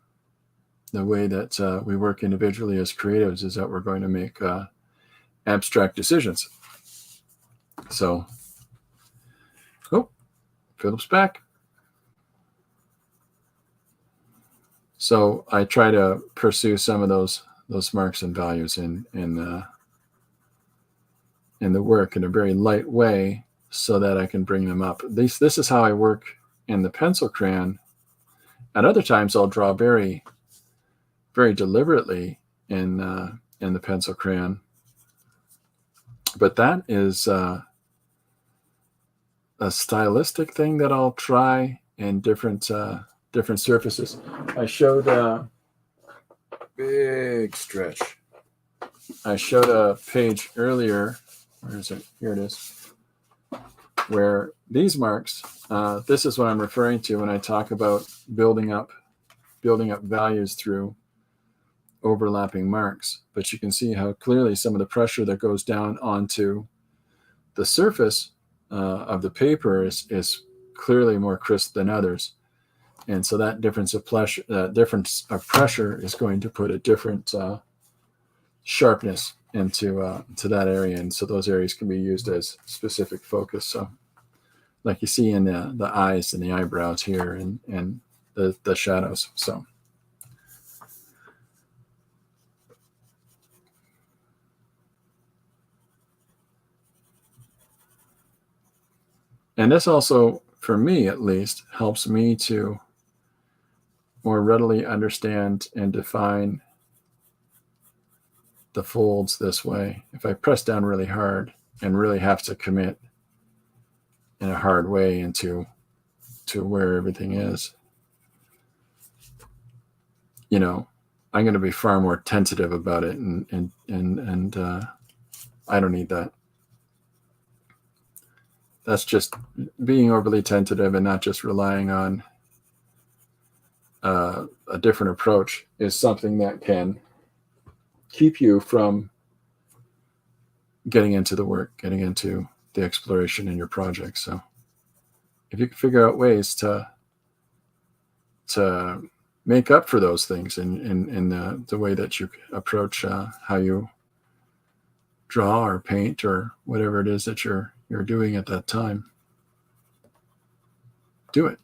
Speaker 1: way that we work individually as creatives, is that we're going to make abstract decisions. So, oh, Philip's back. So I try to pursue some of those marks and values in the work in a very light way, so that I can bring them up. This is how I work in the pencil crayon. At other times, I'll draw very, very deliberately in the pencil crayon. But that is a stylistic thing that I'll try in different surfaces. I showed a big stretch. I showed a page earlier. Where is it? Here it is. Where these marks, this is what I'm referring to when I talk about building up values through overlapping marks. But you can see how clearly some of the pressure that goes down onto the surface of the paper is clearly more crisp than others. And so that difference of pressure is going to put a different sharpness into that area, and so those areas can be used as specific focus. So, like you see in the eyes and the eyebrows here, and the shadows. So, and this also, for me at least, helps me to more readily understand and define the folds this way. If I press down really hard and really have to commit in a hard way into where everything is, you know, I'm going to be far more tentative about it, and I don't need that. That's just being overly tentative and not just relying on a different approach is something that can keep you from getting into the work, getting into the exploration in your project. So if you can figure out ways to make up for those things in the way that you approach how you draw or paint or whatever it is that you're doing at that time, do it.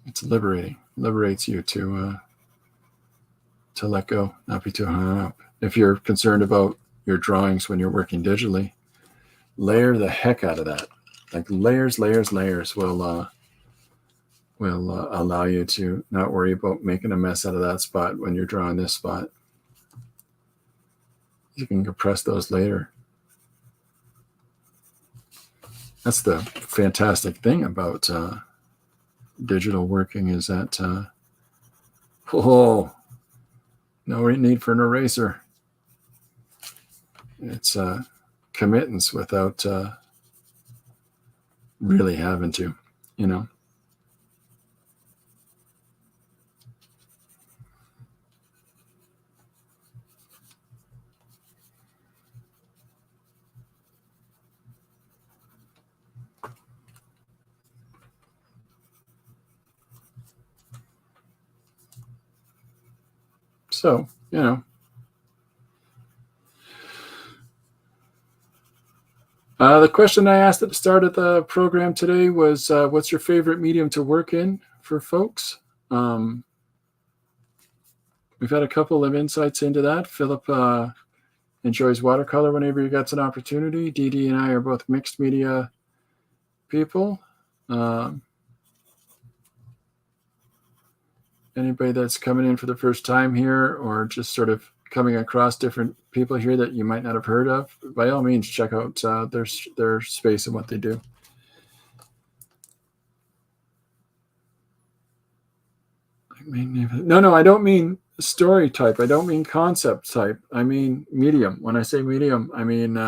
Speaker 1: It's liberating. Liberates you to let go, not be too hung up. If you're concerned about your drawings when you're working digitally, layer the heck out of that. Like layers will allow you to not worry about making a mess out of that spot when you're drawing this spot. You can compress those later. That's the fantastic thing about digital working, is that no need for an eraser. It's committance without really having to, you know. So, you know, the question I asked at the start of the program today was, what's your favorite medium to work in for folks? We've had a couple of insights into that. Philip enjoys watercolor whenever he gets an opportunity. Dee Dee and I are both mixed media people. Anybody that's coming in for the first time here, or just sort of coming across different people here that you might not have heard of, by all means, check out their space and what they do. No, I don't mean story type. I don't mean concept type. I mean medium. When I say medium, I mean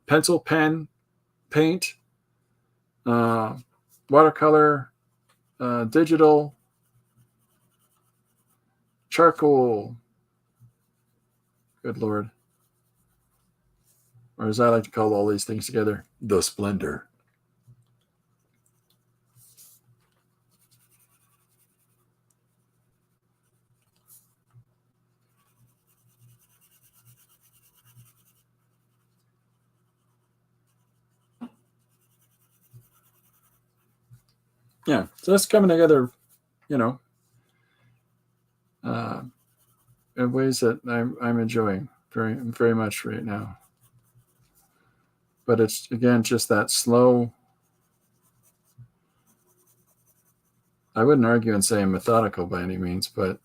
Speaker 1: pencil, pen, paint, watercolor, digital, charcoal. Good Lord. Or as I like to call all these things together, the splendor. Yeah, so that's coming together, you know, in ways that I'm enjoying very much right now. But it's, again, just that slow. I wouldn't argue and say I'm methodical by any means, but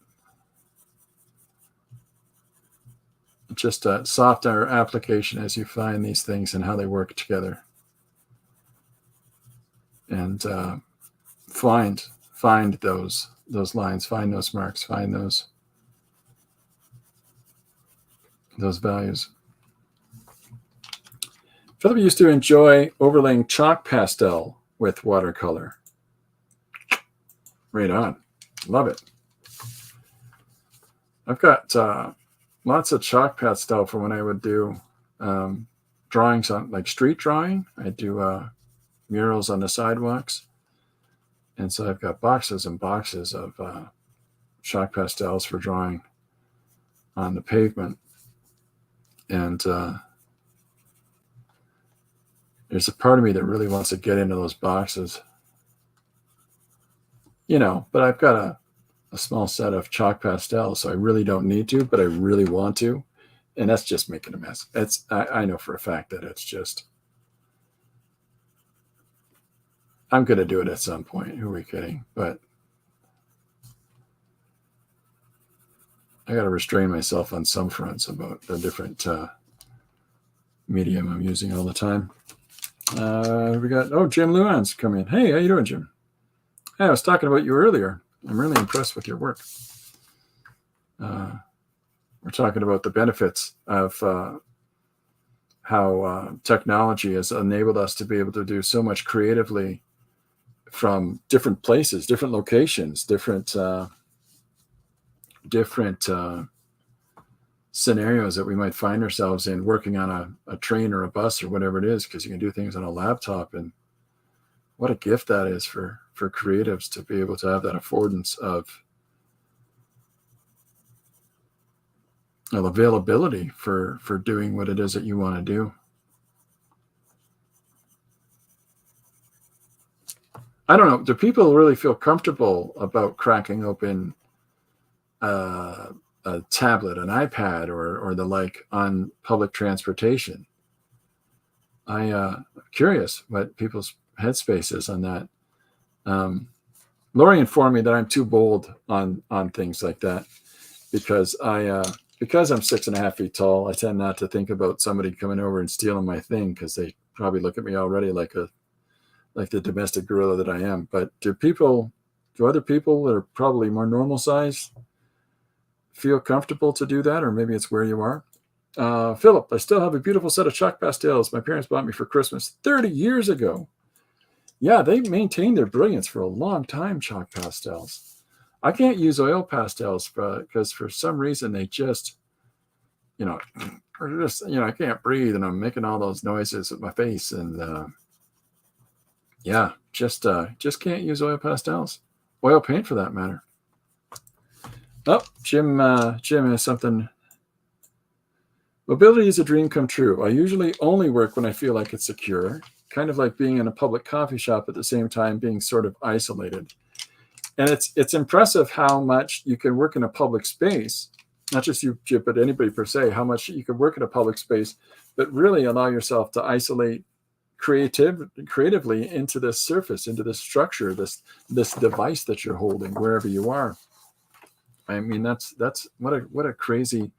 Speaker 1: just a softer application as you find these things and how they work together. And find those lines, find those marks, find those values. Philip used to enjoy overlaying chalk pastel with watercolor. Right on. Love it. I've got lots of chalk pastel from when I would do drawings on, like, street drawing. I do murals on the sidewalks. And so I've got boxes and boxes of chalk pastels for drawing on the pavement. And there's a part of me that really wants to get into those boxes, you know, but I've got a small set of chalk pastels, so I really don't need to, but I really want to. And that's just making a mess. I know for a fact that it's just, I'm going to do it at some point. Who are we kidding? But I got to restrain myself on some fronts about the different medium I'm using all the time. We got, Jim Luan's come in. Hey, how you doing, Jim? Hey, I was talking about you earlier. I'm really impressed with your work. We're talking about the benefits of how technology has enabled us to be able to do so much creatively from different places, different locations, different scenarios that we might find ourselves in, working on a train or a bus or whatever it is, because you can do things on a laptop. And what a gift that is for creatives to be able to have that affordance of availability for doing what it is that you want to do. I don't know. Do people really feel comfortable about cracking open a tablet, an iPad, or the like on public transportation? I'm curious what people's headspace is on that. Lori informed me that I'm too bold on things like that because because I'm 6.5 feet tall. I tend not to think about somebody coming over and stealing my thing, because they probably look at me already like the domestic gorilla that I am. But do other people that are probably more normal size feel comfortable to do that? Or maybe it's where you are. Philip, I still have a beautiful set of chalk pastels my parents bought me for Christmas 30 years ago. Yeah, they maintained their brilliance for a long time, chalk pastels. I can't use oil pastels because for some reason they just, I can't breathe and I'm making all those noises with my face. And just can't use oil pastels. Oil paint for that matter. Oh, Jim has something. Mobility is a dream come true. I usually only work when I feel like it's secure, kind of like being in a public coffee shop at the same time being sort of isolated. And it's impressive how much you can work in a public space not just you, Chip, but anybody per se, how much you can work in a public space, but really allow yourself to isolate creatively into this surface, into this structure, this device that you're holding wherever you are. I mean, that's what a crazy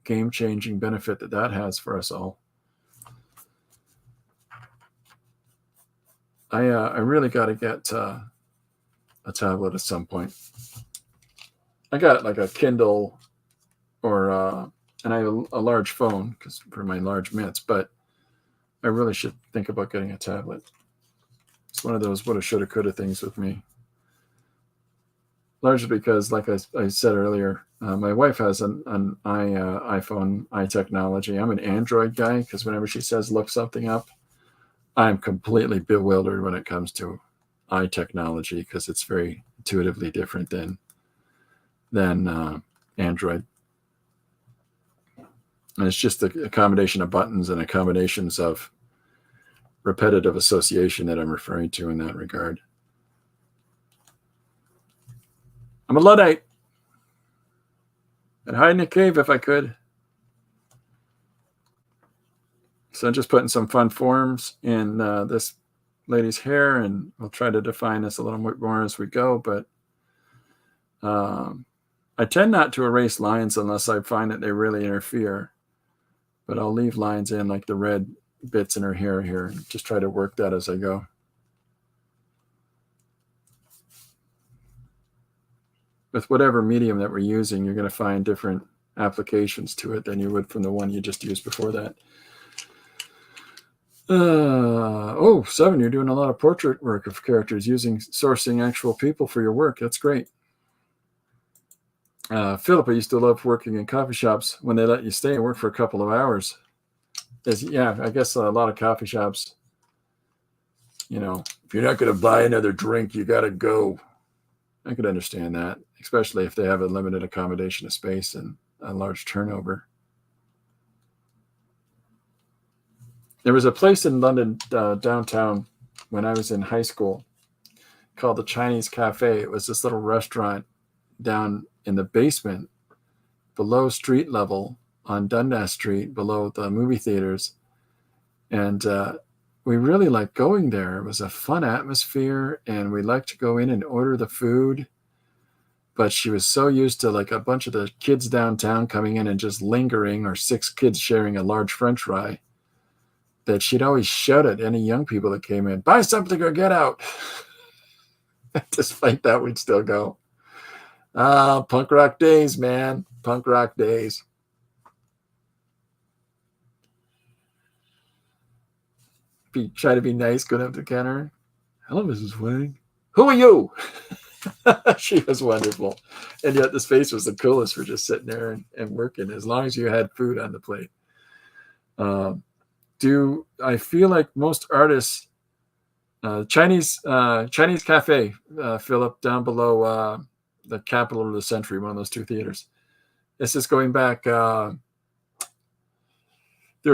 Speaker 1: game-changing benefit that has for us all. I really got to get a tablet at some point. I got like a Kindle or and I have a large phone because for my large mitts, but I really should think about getting a tablet. It's one of those woulda, shoulda, coulda things with me. Largely because, like I said earlier, my wife has an iPhone, iTechnology. I'm an Android guy because whenever she says look something up, I'm completely bewildered when it comes to iTechnology because it's very intuitively different than Android. And it's just a combination of buttons and a combinations of repetitive association that I'm referring to in that regard. I'm a Luddite. I'd hide in a cave if I could. So I'm just putting some fun forms in this lady's hair, and we'll try to define this a little bit more as we go. But I tend not to erase lines unless I find that they really interfere. But I'll leave lines in, like the red bits in her hair here, and just try to work that as I go. With whatever medium that we're using, you're going to find different applications to it than you would from the one you just used before that. 7, you're doing a lot of portrait work of characters sourcing actual people for your work. That's great. Philip, I used to love working in coffee shops when they let you stay and work for a couple of hours. Yeah, I guess a lot of coffee shops, if you're not going to buy another drink, you got to go. I could understand that, especially if they have a limited accommodation of space and a large turnover. There was a place in London downtown when I was in high school called the Chinese Cafe. It was this little restaurant down in the basement below street level on Dundas Street, below the movie theaters. And we really liked going there. It was a fun atmosphere, and we liked to go in and order the food. But she was so used to like a bunch of the kids downtown coming in and just lingering, or 6 kids sharing a large French fry, that she'd always shout at any young people that came in, buy something or get out. Despite that, we'd still go. Punk rock days, man. Punk rock days. Try to be nice, go up to the counter. Hello, Mrs. Wang. Who are you? She was wonderful. And yet this face was the coolest for just sitting there and working, as long as you had food on the plate. I feel like most artists, Chinese Cafe, Philip, down below the Capital of the Century, one of those 2 theaters. This is going back 30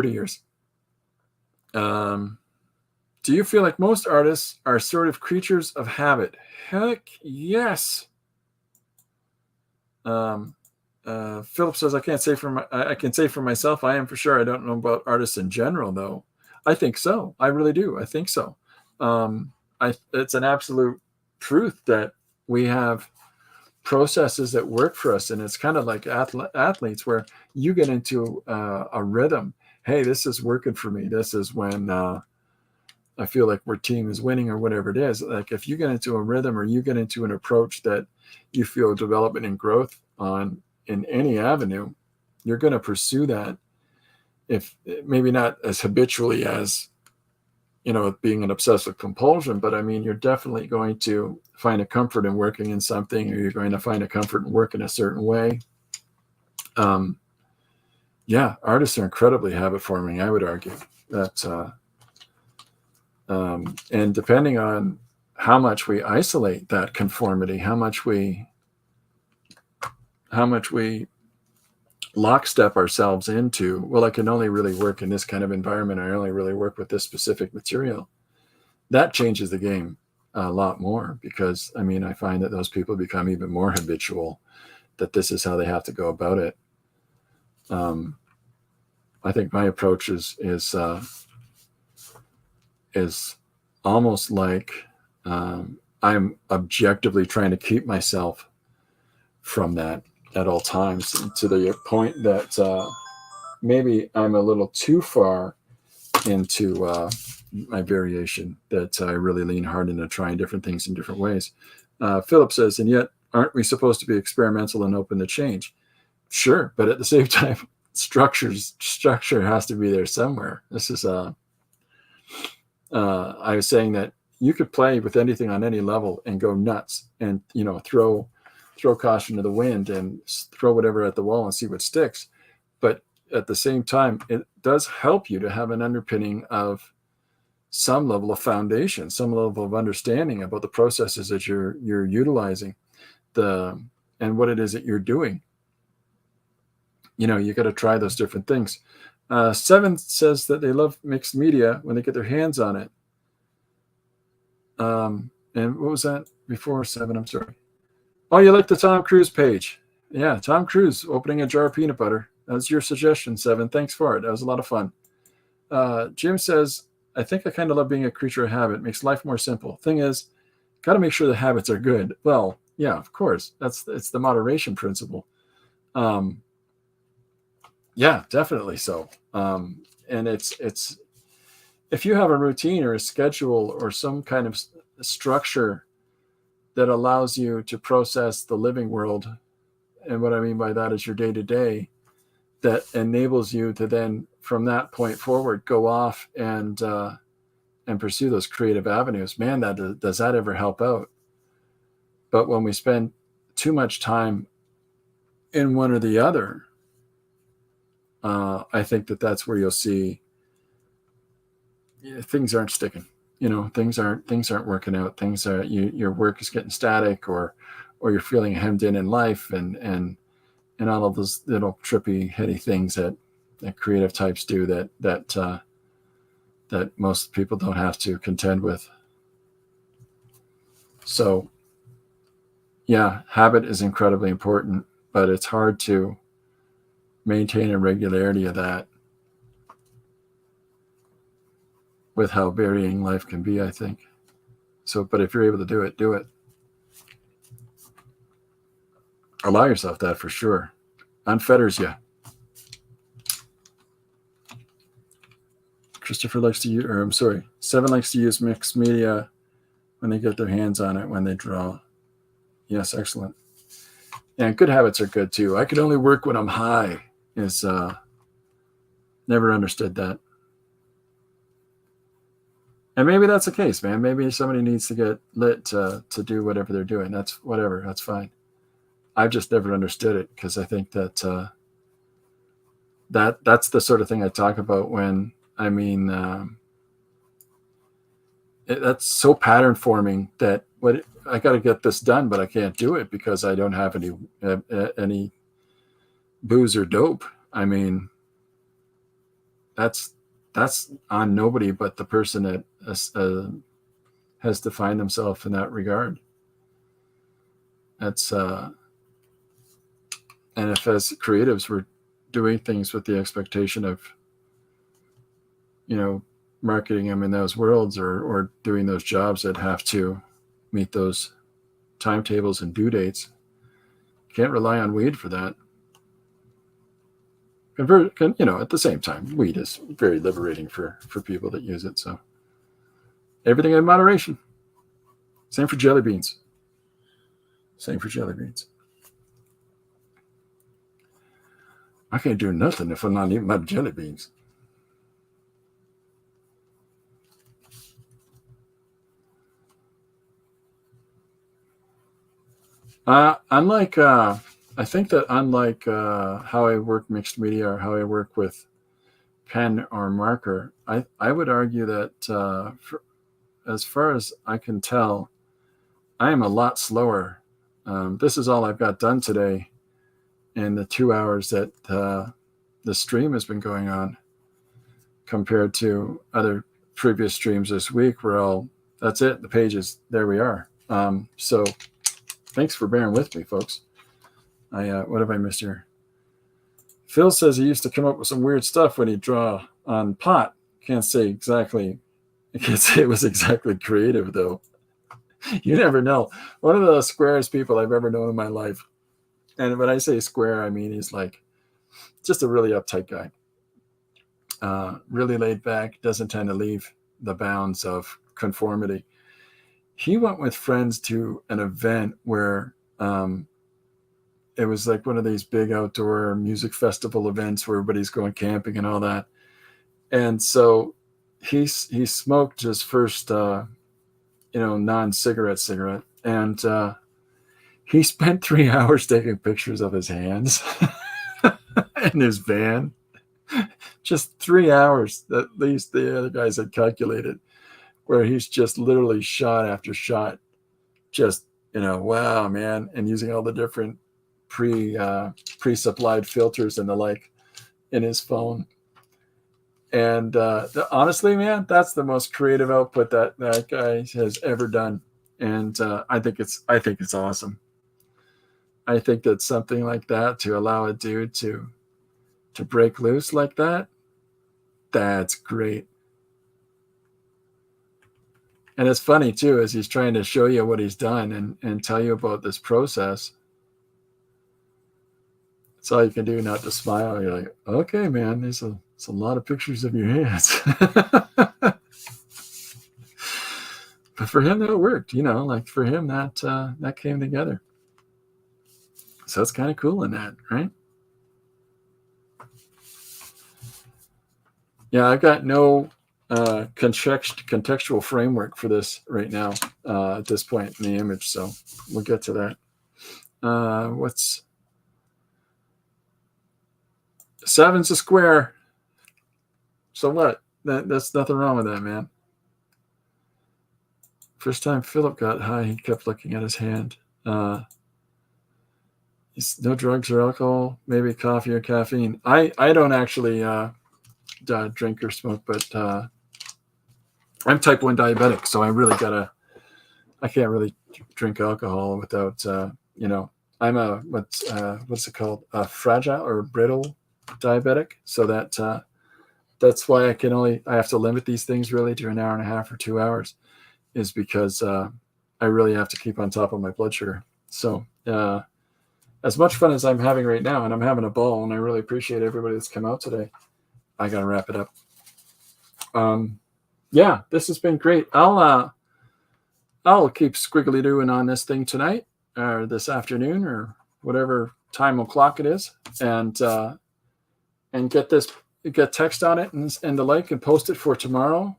Speaker 1: years. Do you feel like most artists are sort of creatures of habit? Heck yes. Philip says, I can say for myself, I am for sure. I don't know about artists in general, though. I think so. I really do. I think so. It's an absolute truth that we have processes that work for us. And it's kind of like athletes where you get into a rhythm. Hey, this is working for me. This is when I feel like our team is winning, or whatever it is. Like if you get into a rhythm, or you get into an approach that you feel development and growth on in any avenue, you're going to pursue that. If maybe not as habitually as, being an obsessive compulsion, but I mean, you're definitely going to find a comfort in working in something, or you're going to find a comfort in working a certain way. Yeah, artists are incredibly habit forming, I would argue that, and depending on how much we isolate that conformity, how much we lockstep ourselves into, well, I can only really work in this kind of environment. I only really work with this specific material. That changes the game a lot more, because I find that those people become even more habitual, that this is how they have to go about it. I think my approach is almost like I'm objectively trying to keep myself from that at all times, to the point that maybe I'm a little too far into my variation, that I really lean hard into trying different things in different ways. Philip says, and yet aren't we supposed to be experimental and open to change? Sure, but at the same time, structure has to be there somewhere. This is I was saying that you could play with anything on any level and go nuts, and throw caution to the wind and throw whatever at the wall and see what sticks. But at the same time, it does help you to have an underpinning of some level of foundation, some level of understanding about the processes that you're utilizing, and what it is that you're doing. You got to try those different things. 7 says that they love mixed media when they get their hands on it. And what was that before 7? I'm sorry. Oh, you like the Tom Cruise page? Yeah, Tom Cruise opening a jar of peanut butter. That was your suggestion, 7. Thanks for it. That was a lot of fun. Jim says, I think I kind of love being a creature of habit. Makes life more simple. Thing is, got to make sure the habits are good. Well, yeah, of course. It's the moderation principle. Yeah, definitely so. And it's if you have a routine or a schedule or some kind of structure that allows you to process the living world, and what I mean by that is your day-to-day, that enables you to then, from that point forward, go off and pursue those creative avenues. Man, does that ever help out? But when we spend too much time in one or the other, I think that's where you'll see things aren't sticking. Things aren't working out. Things are your work is getting static, or you're feeling hemmed in life, and all of those little trippy, heady things that creative types do that most people don't have to contend with. So, yeah, habit is incredibly important, but it's hard to maintain a regularity of that with how varying life can be, I think. So, but if you're able to do it, do it. Allow yourself that, for sure. Unfetters you. Christopher likes to use, 7 likes to use mixed media when they get their hands on it, when they draw. Yes, excellent. And good habits are good too. I could only work when I'm high is never understood that. And maybe that's the case, man. Maybe somebody needs to get lit to do whatever they're doing. That's whatever. That's fine. I've just never understood it, because I think that that's the sort of thing I talk about when I mean that's so pattern forming that I got to get this done, but I can't do it because I don't have any booze or dope. I mean, that's on nobody but the person that has defined himself in that regard. That's and if as creatives we're doing things with the expectation of marketing them in those worlds, or doing those jobs that have to meet those timetables and due dates, can't rely on weed for that. At the same time, weed is very liberating for people that use it. So everything in moderation. Same for jelly beans. I can't do nothing if I'm not eating my jelly beans. I think that unlike how I work mixed media, or how I work with pen or marker, I would argue that as far as I can tell, I am a lot slower. This is all I've got done today in the 2 hours that the stream has been going on, compared to other previous streams this week where that's it, the pages, there we are. So thanks for bearing with me, folks. What have I missed here? Phil says he used to come up with some weird stuff when he'd draw on pot. Can't say exactly. I can't say it was exactly creative, though. You never know. One of the squarest people I've ever known in my life. And when I say square, I mean he's like just a really uptight guy. Really laid back, doesn't tend to leave the bounds of conformity. He went with friends to an event where it was like one of these big outdoor music festival events where everybody's going camping and all that. And so he smoked his first, non-cigarette cigarette. And he spent 3 hours taking pictures of his hands in his van. Just 3 hours, at least the other guys had calculated, where he's just literally shot after shot. Just, wow, man. And using all the different pre-supplied filters and the like in his phone. And honestly, man, that's the most creative output that guy has ever done. And I think it's awesome. I think that something like that, to allow a dude to break loose like that, that's great. And it's funny too, as he's trying to show you what he's done and tell you about this process. It's all you can do not to smile. You're like, okay, man, there's a lot of pictures of your hands. But for him, that worked, like for him, that came together. So it's kind of cool in that, right? Yeah, I've got no contextual framework for this right now at this point in the image, so we'll get to that. What's 7's a square? So what? That's nothing wrong with that, man. First time Philip got high, he kept looking at his hand. No drugs or alcohol, maybe coffee or caffeine. I don't actually drink or smoke, but I'm type 1 diabetic, so I can't really drink alcohol without, I'm a, what's it called? A fragile or brittle diabetic. So that's why I have to limit these things really to an hour and a half or 2 hours, is because I really have to keep on top of my blood sugar. So as much fun as I'm having right now, and I'm having a ball, and I really appreciate everybody that's come out today, I got to wrap it up. Yeah, this has been great. I'll keep squiggly doing on this thing tonight or this afternoon or whatever time o'clock it is, and get text on it and the like, and post it for tomorrow.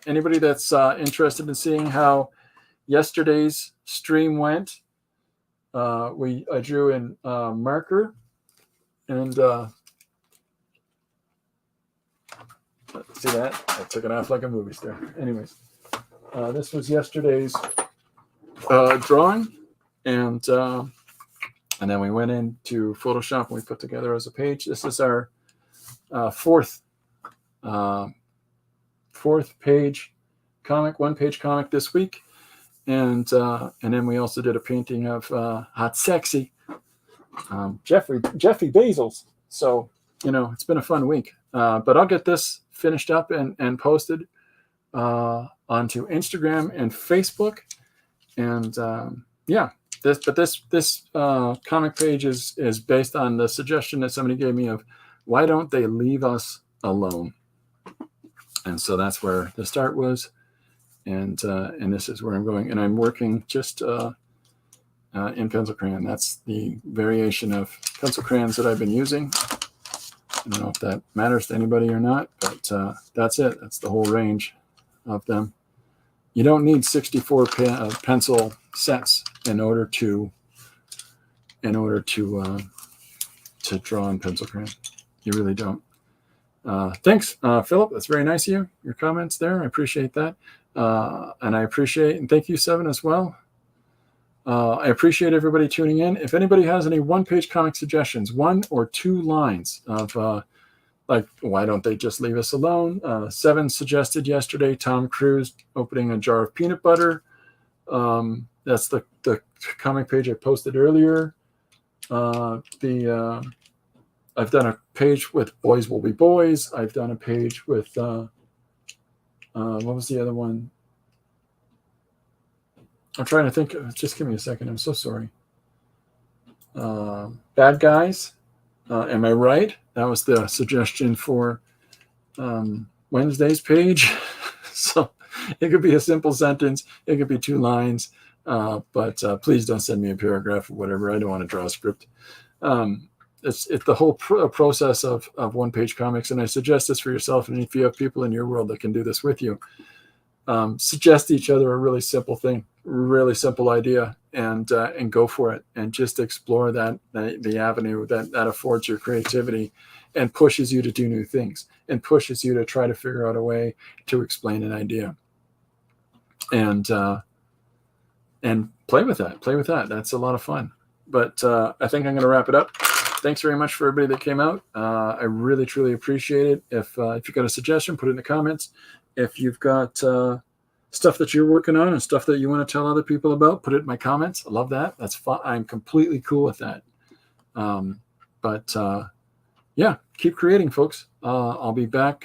Speaker 1: Anybody that's interested in seeing how yesterday's stream went, I drew in marker, and see that? I took it off like a movie star. Anyways, this was yesterday's drawing, and then we went into Photoshop and we put together as a page. This is our fourth page comic, one-page comic this week, and then we also did a painting of Hot Sexy, Jeffrey Bezos. So it's been a fun week. But I'll get this finished up and posted onto Instagram and Facebook. And this comic page is based on the suggestion that somebody gave me of why don't they leave us alone? And so that's where the start was. And this is where I'm going. And I'm working just in pencil crayon. That's the variation of pencil crayons that I've been using. I don't know if that matters to anybody or not, but that's it. That's the whole range of them. You don't need 64 pencil sets in order to draw in pencil crayon. You really don't. Thanks, Philip. That's very nice of you. Your comments there, I appreciate that, and I appreciate and thank you, Seven, as well. I appreciate everybody tuning in. If anybody has any one-page comic suggestions, 1 or 2 lines of like, why don't they just leave us alone? Seven suggested yesterday Tom Cruise opening a jar of peanut butter. That's the comic page I posted earlier. I've done a page with Boys Will Be Boys. I've done a page with, what was the other one? I'm trying to think. Just give me a second. I'm so sorry. Bad Guys. Am I right? That was the suggestion for Wednesday's page. So it could be a simple sentence. It could be 2 lines. But please don't send me a paragraph or whatever. I don't want to draw a script. It's the whole process of 1-page comics. And I suggest this for yourself. And if you have people in your world that can do this with you, suggest to each other a really simple thing, really simple idea, and go for it, and just explore the avenue that affords your creativity and pushes you to do new things and pushes you to try to figure out a way to explain an idea, and play with that. That's a lot of fun. But I think I'm going to wrap it up. Thanks very much for everybody that came out. I really, truly appreciate it. If you've got a suggestion, put it in the comments. If you've got stuff that you're working on and stuff that you want to tell other people about, put it in my comments. I love that. That's fun. I'm completely cool with that. Yeah, keep creating, folks. I'll be back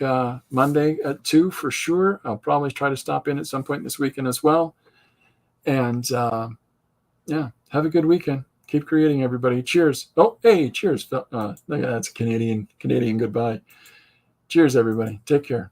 Speaker 1: Monday at 2 for sure. I'll probably try to stop in at some point this weekend as well. And yeah, have a good weekend. Keep creating, everybody. Cheers. Oh, hey, cheers. Look at that. That's Canadian goodbye. Cheers, everybody. Take care.